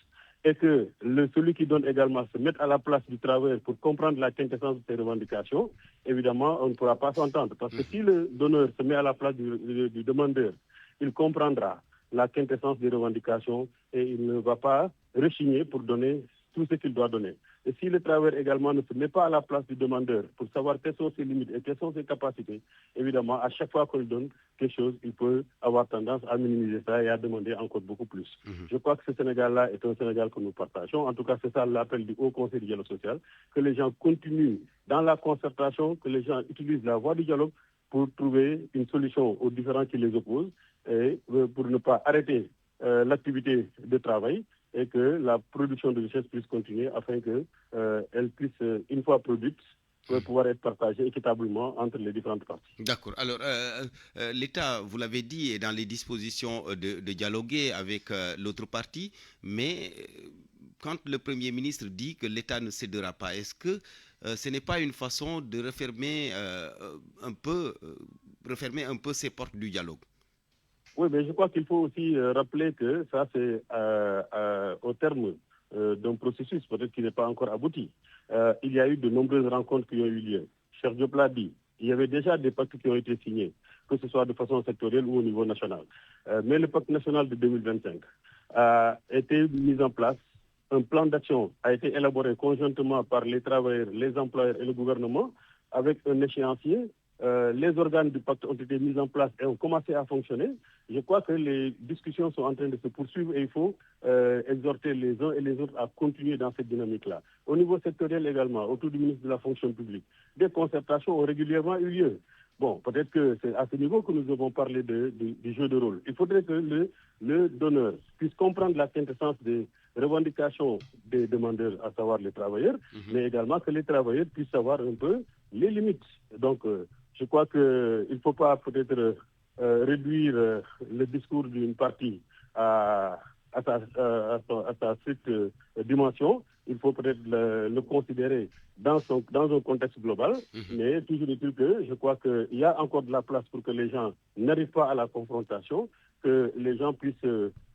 et que celui qui donne également se mette à la place du travailleur pour comprendre la quintessence de ses revendications, évidemment, on ne pourra pas s'entendre. Parce que si le donneur se met à la place du demandeur, il comprendra la quintessence des revendications et il ne va pas rechigner pour donner tout ce qu'il doit donner. Et si le travailleur également ne se met pas à la place du demandeur pour savoir quelles sont ses limites et quelles sont ses capacités, évidemment, à chaque fois qu'on lui donne quelque chose, il peut avoir tendance à minimiser ça et à demander encore beaucoup plus. Je crois que ce Sénégal-là est un Sénégal que nous partageons. En tout cas, c'est ça l'appel du Haut Conseil du dialogue social, que les gens continuent dans la concertation, que les gens utilisent la voie du dialogue pour trouver une solution aux différends qui les opposent et pour ne pas arrêter l'activité de travail et que la production de richesse puisse continuer afin qu'elle puisse, une fois produite, pouvoir être partagée équitablement entre les différentes parties. D'accord. Alors, l'État, vous l'avez dit, est dans les dispositions de dialoguer avec l'autre partie, mais quand le Premier ministre dit que l'État ne cédera pas, est-ce que ce n'est pas une façon de refermer un peu ces portes du dialogue? Oui, mais je crois qu'il faut aussi rappeler que ça, c'est au terme d'un processus, peut-être qui n'est pas encore abouti. Il y a eu de nombreuses rencontres qui ont eu lieu. Cheikh Diop l'a dit, il y avait déjà des pactes qui ont été signés, que ce soit de façon sectorielle ou au niveau national. Mais le pacte national de 2025 a été mis en place. Un plan d'action a été élaboré conjointement par les travailleurs, les employeurs et le gouvernement avec un échéancier. Les organes du pacte ont été mis en place et ont commencé à fonctionner. Je crois que les discussions sont en train de se poursuivre et il faut exhorter les uns et les autres à continuer dans cette dynamique-là. Au niveau sectoriel également, autour du ministre de la fonction publique, des concertations ont régulièrement eu lieu. Bon, peut-être que c'est à ce niveau que nous avons parlé du jeu de rôle. Il faudrait que le donneur puisse comprendre la quintessence des revendications des demandeurs, à savoir les travailleurs, mais également que les travailleurs puissent savoir un peu les limites. Donc, je crois qu'il ne faut pas peut-être réduire le discours d'une partie à sa stricte dimension. Il faut peut-être le considérer dans un contexte global, mais toujours est-il que je crois qu'il y a encore de la place pour que les gens n'arrivent pas à la confrontation, que les gens puissent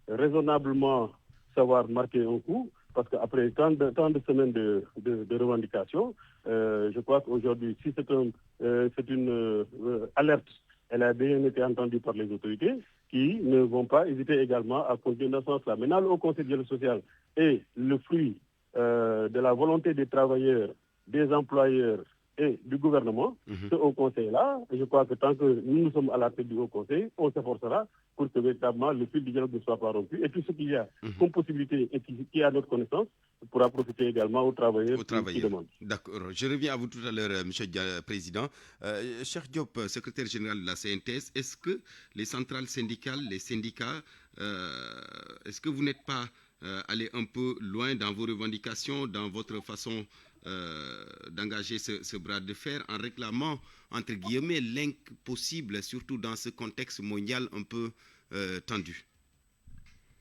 raisonnablement savoir marquer un coup, parce qu'après tant de semaines de revendications, je crois qu'aujourd'hui, si c'est une alerte, elle a bien été entendue par les autorités qui ne vont pas hésiter également à continuer dans ce sens-là. Maintenant, le Haut Conseil du dialogue social est le fruit de la volonté des travailleurs, des employeurs et du gouvernement. Ce Haut Conseil-là, je crois que tant que nous sommes à la tête du Haut Conseil, on s'efforcera pour que véritablement le fil du dialogue ne soit pas rompu. Et tout ce qu'il y a comme possibilité et qui est à notre connaissance pourra profiter également aux travailleurs qui demandent. D'accord. Je reviens à vous tout à l'heure, M. le Président. Cheikh Diop, secrétaire général de la CNTS, est-ce que les centrales syndicales, les syndicats, est-ce que vous n'êtes pas allé un peu loin dans vos revendications, dans votre façon d'engager ce bras de fer en réclamant, entre guillemets, l'impossible, surtout dans ce contexte mondial un peu tendu?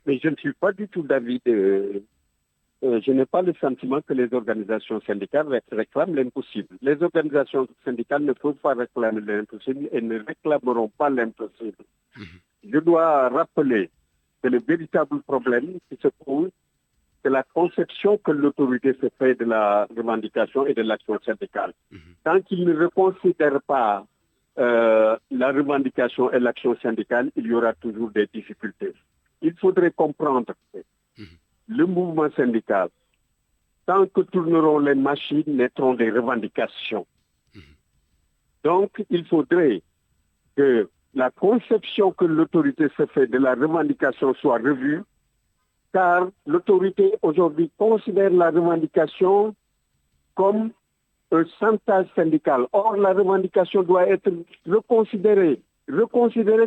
Mais je ne suis pas du tout d'avis de je n'ai pas le sentiment que les organisations syndicales réclament l'impossible. Les organisations syndicales ne peuvent pas réclamer l'impossible et ne réclameront pas l'impossible. Je dois rappeler que le véritable problème qui se pose, c'est la conception que l'autorité se fait de la revendication et de l'action syndicale. Tant qu'il ne reconsidère pas la revendication et l'action syndicale, il y aura toujours des difficultés. Il faudrait comprendre que le mouvement syndical, tant que tourneront les machines, naîtront des revendications. Donc, il faudrait que la conception que l'autorité se fait de la revendication soit revue, car l'autorité aujourd'hui considère la revendication comme un chantage syndical. Or, la revendication doit être reconsidérée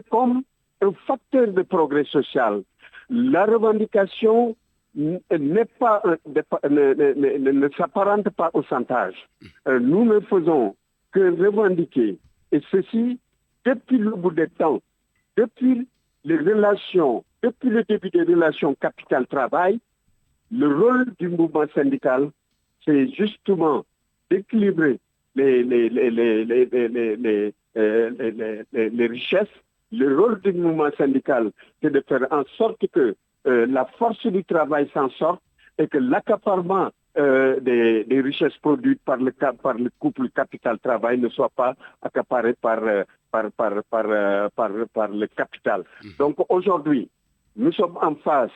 comme un facteur de progrès social. La revendication ne s'apparente pas au chantage. Nous ne faisons que revendiquer. Et ceci, depuis le bout des temps, depuis les relations, depuis le début des relations capital-travail, le rôle du mouvement syndical, c'est justement d'équilibrer les richesses. Le rôle du mouvement syndical, c'est de faire en sorte que la force du travail s'en sorte et que l'accaparement des richesses produites par le couple capital-travail ne soit pas accaparé par le capital. Donc aujourd'hui, nous sommes en face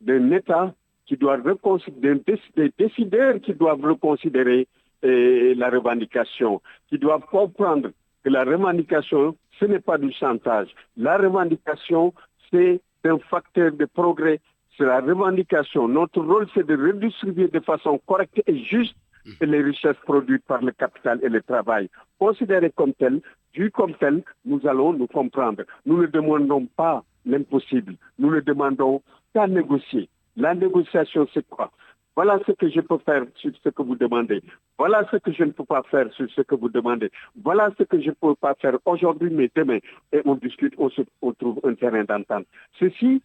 d'un État qui doit reconsidérer, des décideurs qui doivent reconsidérer la revendication, qui doivent comprendre que la revendication, ce n'est pas du chantage. La revendication, c'est un facteur de progrès. C'est la revendication. Notre rôle, c'est de redistribuer de façon correcte et juste les richesses produites par le capital et le travail. Considérées comme telles, vues comme telles, nous allons nous comprendre. Nous ne demandons pas l'impossible. Nous ne demandons qu'à négocier. La négociation, c'est quoi? Voilà ce que je peux faire sur ce que vous demandez. Voilà ce que je ne peux pas faire sur ce que vous demandez. Voilà ce que je ne peux pas faire aujourd'hui, mais demain. Et on discute, on trouve un terrain d'entente. Ceci,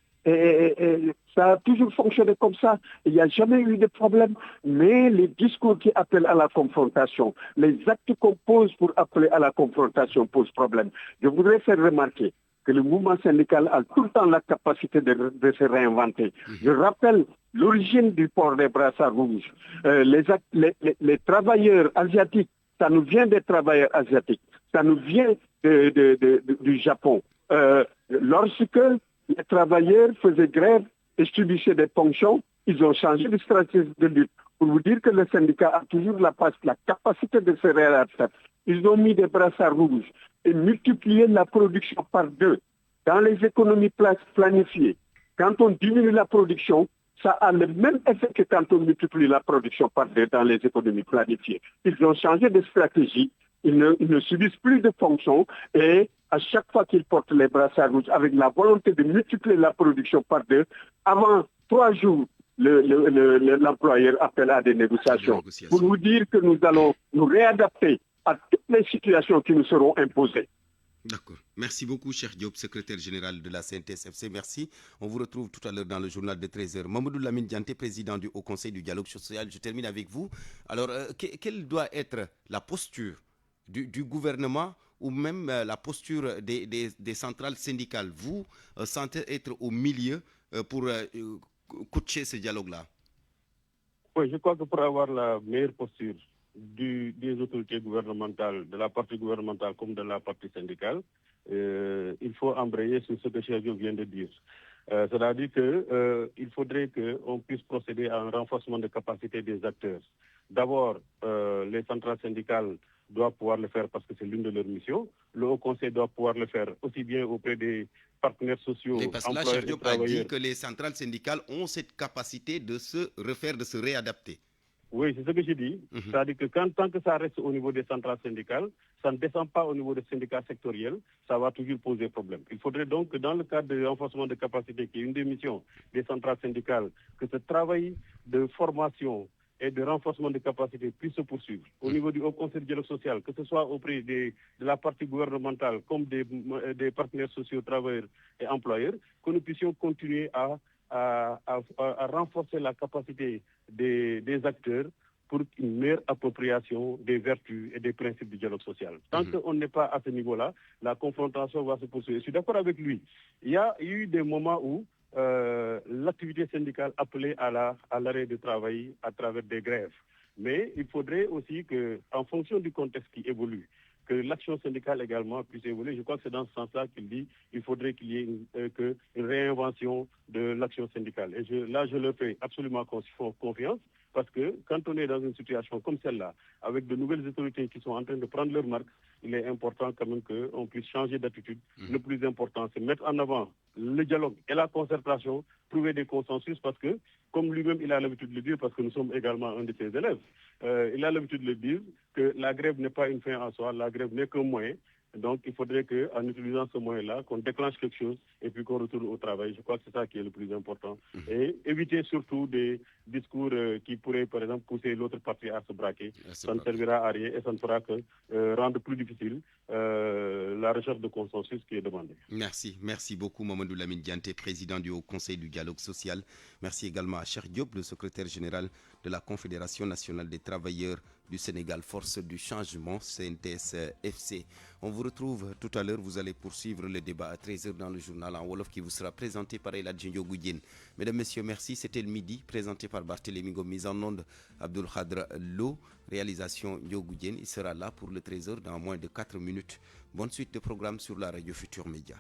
ça a toujours fonctionné comme ça. Il n'y a jamais eu de problème. Mais les discours qui appellent à la confrontation, les actes qu'on pose pour appeler à la confrontation posent problème. Je voudrais faire remarquer que le mouvement syndical a tout le temps la capacité de se réinventer. Je rappelle l'origine du port des brassards rouges. Les travailleurs asiatiques, ça nous vient des travailleurs asiatiques, ça nous vient du Japon. Lorsque les travailleurs faisaient grève et subissaient des ponctions, ils ont changé de stratégie de lutte. Pour vous dire que le syndicat a toujours la capacité de se réadapter. Ils ont mis des brassards rouges et multiplié la production par 2. Dans les économies planifiées, quand on diminue la production, ça a le même effet que quand on multiplie la production par 2 dans les économies planifiées. Ils ont changé de stratégie, ils ne subissent plus de fonctions et à chaque fois qu'ils portent les brassards rouges avec la volonté de multiplier la production par 2, avant 3 jours, l'employeur appelle à des négociations. Pour vous dire que nous allons nous réadapter à toutes les situations qui nous seront imposées. D'accord. Merci beaucoup, Cheikh Diop, secrétaire général de la CNTS-FC. Merci. On vous retrouve tout à l'heure dans le journal de 13h. Mamadou Lamine Dianté, président du Haut Conseil du dialogue social. Je termine avec vous. Alors, quelle doit être la posture du gouvernement ou même la posture des centrales syndicales? Vous sentez être au milieu pour coacher ce dialogue-là? Oui, je crois que pour avoir la meilleure posture des autorités gouvernementales, de la partie gouvernementale comme de la partie syndicale, il faut embrayer sur ce que Cheikh Diop vient de dire. C'est-à-dire qu'il faudrait qu'on puisse procéder à un renforcement de capacité des acteurs. D'abord, les centrales syndicales doivent pouvoir le faire parce que c'est l'une de leurs missions. Le Haut Conseil doit pouvoir le faire aussi bien auprès des partenaires sociaux, parce que là, Cheikh Diop a dit que les centrales syndicales ont cette capacité de se refaire, de se réadapter. Oui, c'est ce que j'ai dit. C'est-à-dire que tant que ça reste au niveau des centrales syndicales, ça ne descend pas au niveau des syndicats sectoriels, ça va toujours poser problème. Il faudrait donc que dans le cadre du renforcement de capacité, qui est une des missions des centrales syndicales, que ce travail de formation et de renforcement de capacité puisse se poursuivre. Au niveau du Haut Conseil du dialogue social, que ce soit auprès de la partie gouvernementale comme des partenaires sociaux, travailleurs et employeurs, que nous puissions continuer à à renforcer la capacité des acteurs pour une meilleure appropriation des vertus et des principes du dialogue social. Tant qu'on n'est pas à ce niveau-là, la confrontation va se poursuivre. Je suis d'accord avec lui. Il y a eu des moments où l'activité syndicale appelait à l'arrêt de travail à travers des grèves. Mais il faudrait aussi que, en fonction du contexte qui évolue, que l'action syndicale également puisse évoluer. Je crois que c'est dans ce sens-là qu'il dit qu'il faudrait qu'il y ait une réinvention de l'action syndicale. Et je leur fais absolument confiance, parce que quand on est dans une situation comme celle-là, avec de nouvelles autorités qui sont en train de prendre leur marque, il est important quand même qu'on puisse changer d'attitude. Le plus important, c'est mettre en avant le dialogue et la concertation, trouver des consensus, parce que, comme lui-même il a l'habitude de le dire, parce que nous sommes également un de ses élèves, il a l'habitude de le dire, que la grève n'est pas une fin en soi, la grève n'est qu'un moyen. Donc, il faudrait qu'en utilisant ce moyen-là, qu'on déclenche quelque chose et puis qu'on retourne au travail. Je crois que c'est ça qui est le plus important. Et éviter surtout des discours qui pourraient, par exemple, pousser l'autre partie à se braquer. Ça ne servira à rien et ça ne fera que rendre plus difficile la recherche de consensus qui est demandée. Merci beaucoup Mamadou Lamine Dianté, président du Haut Conseil du dialogue social. Merci également à Cheikh Diop, le secrétaire général de la Confédération nationale des travailleurs du Sénégal, Force du changement, CNTS-FC. On vous retrouve tout à l'heure, vous allez poursuivre le débat à 13h dans le journal en Wolof qui vous sera présenté par Eladji Ndiogou Diène. Mesdames, Messieurs, merci. C'était le midi, présenté par Barthélémy Ngom, mise en onde Abdoul Khadra Lo, réalisation Ndiogou Diène. Il sera là pour le 13h dans moins de 4 minutes. Bonne suite de programme sur la radio Futur Média.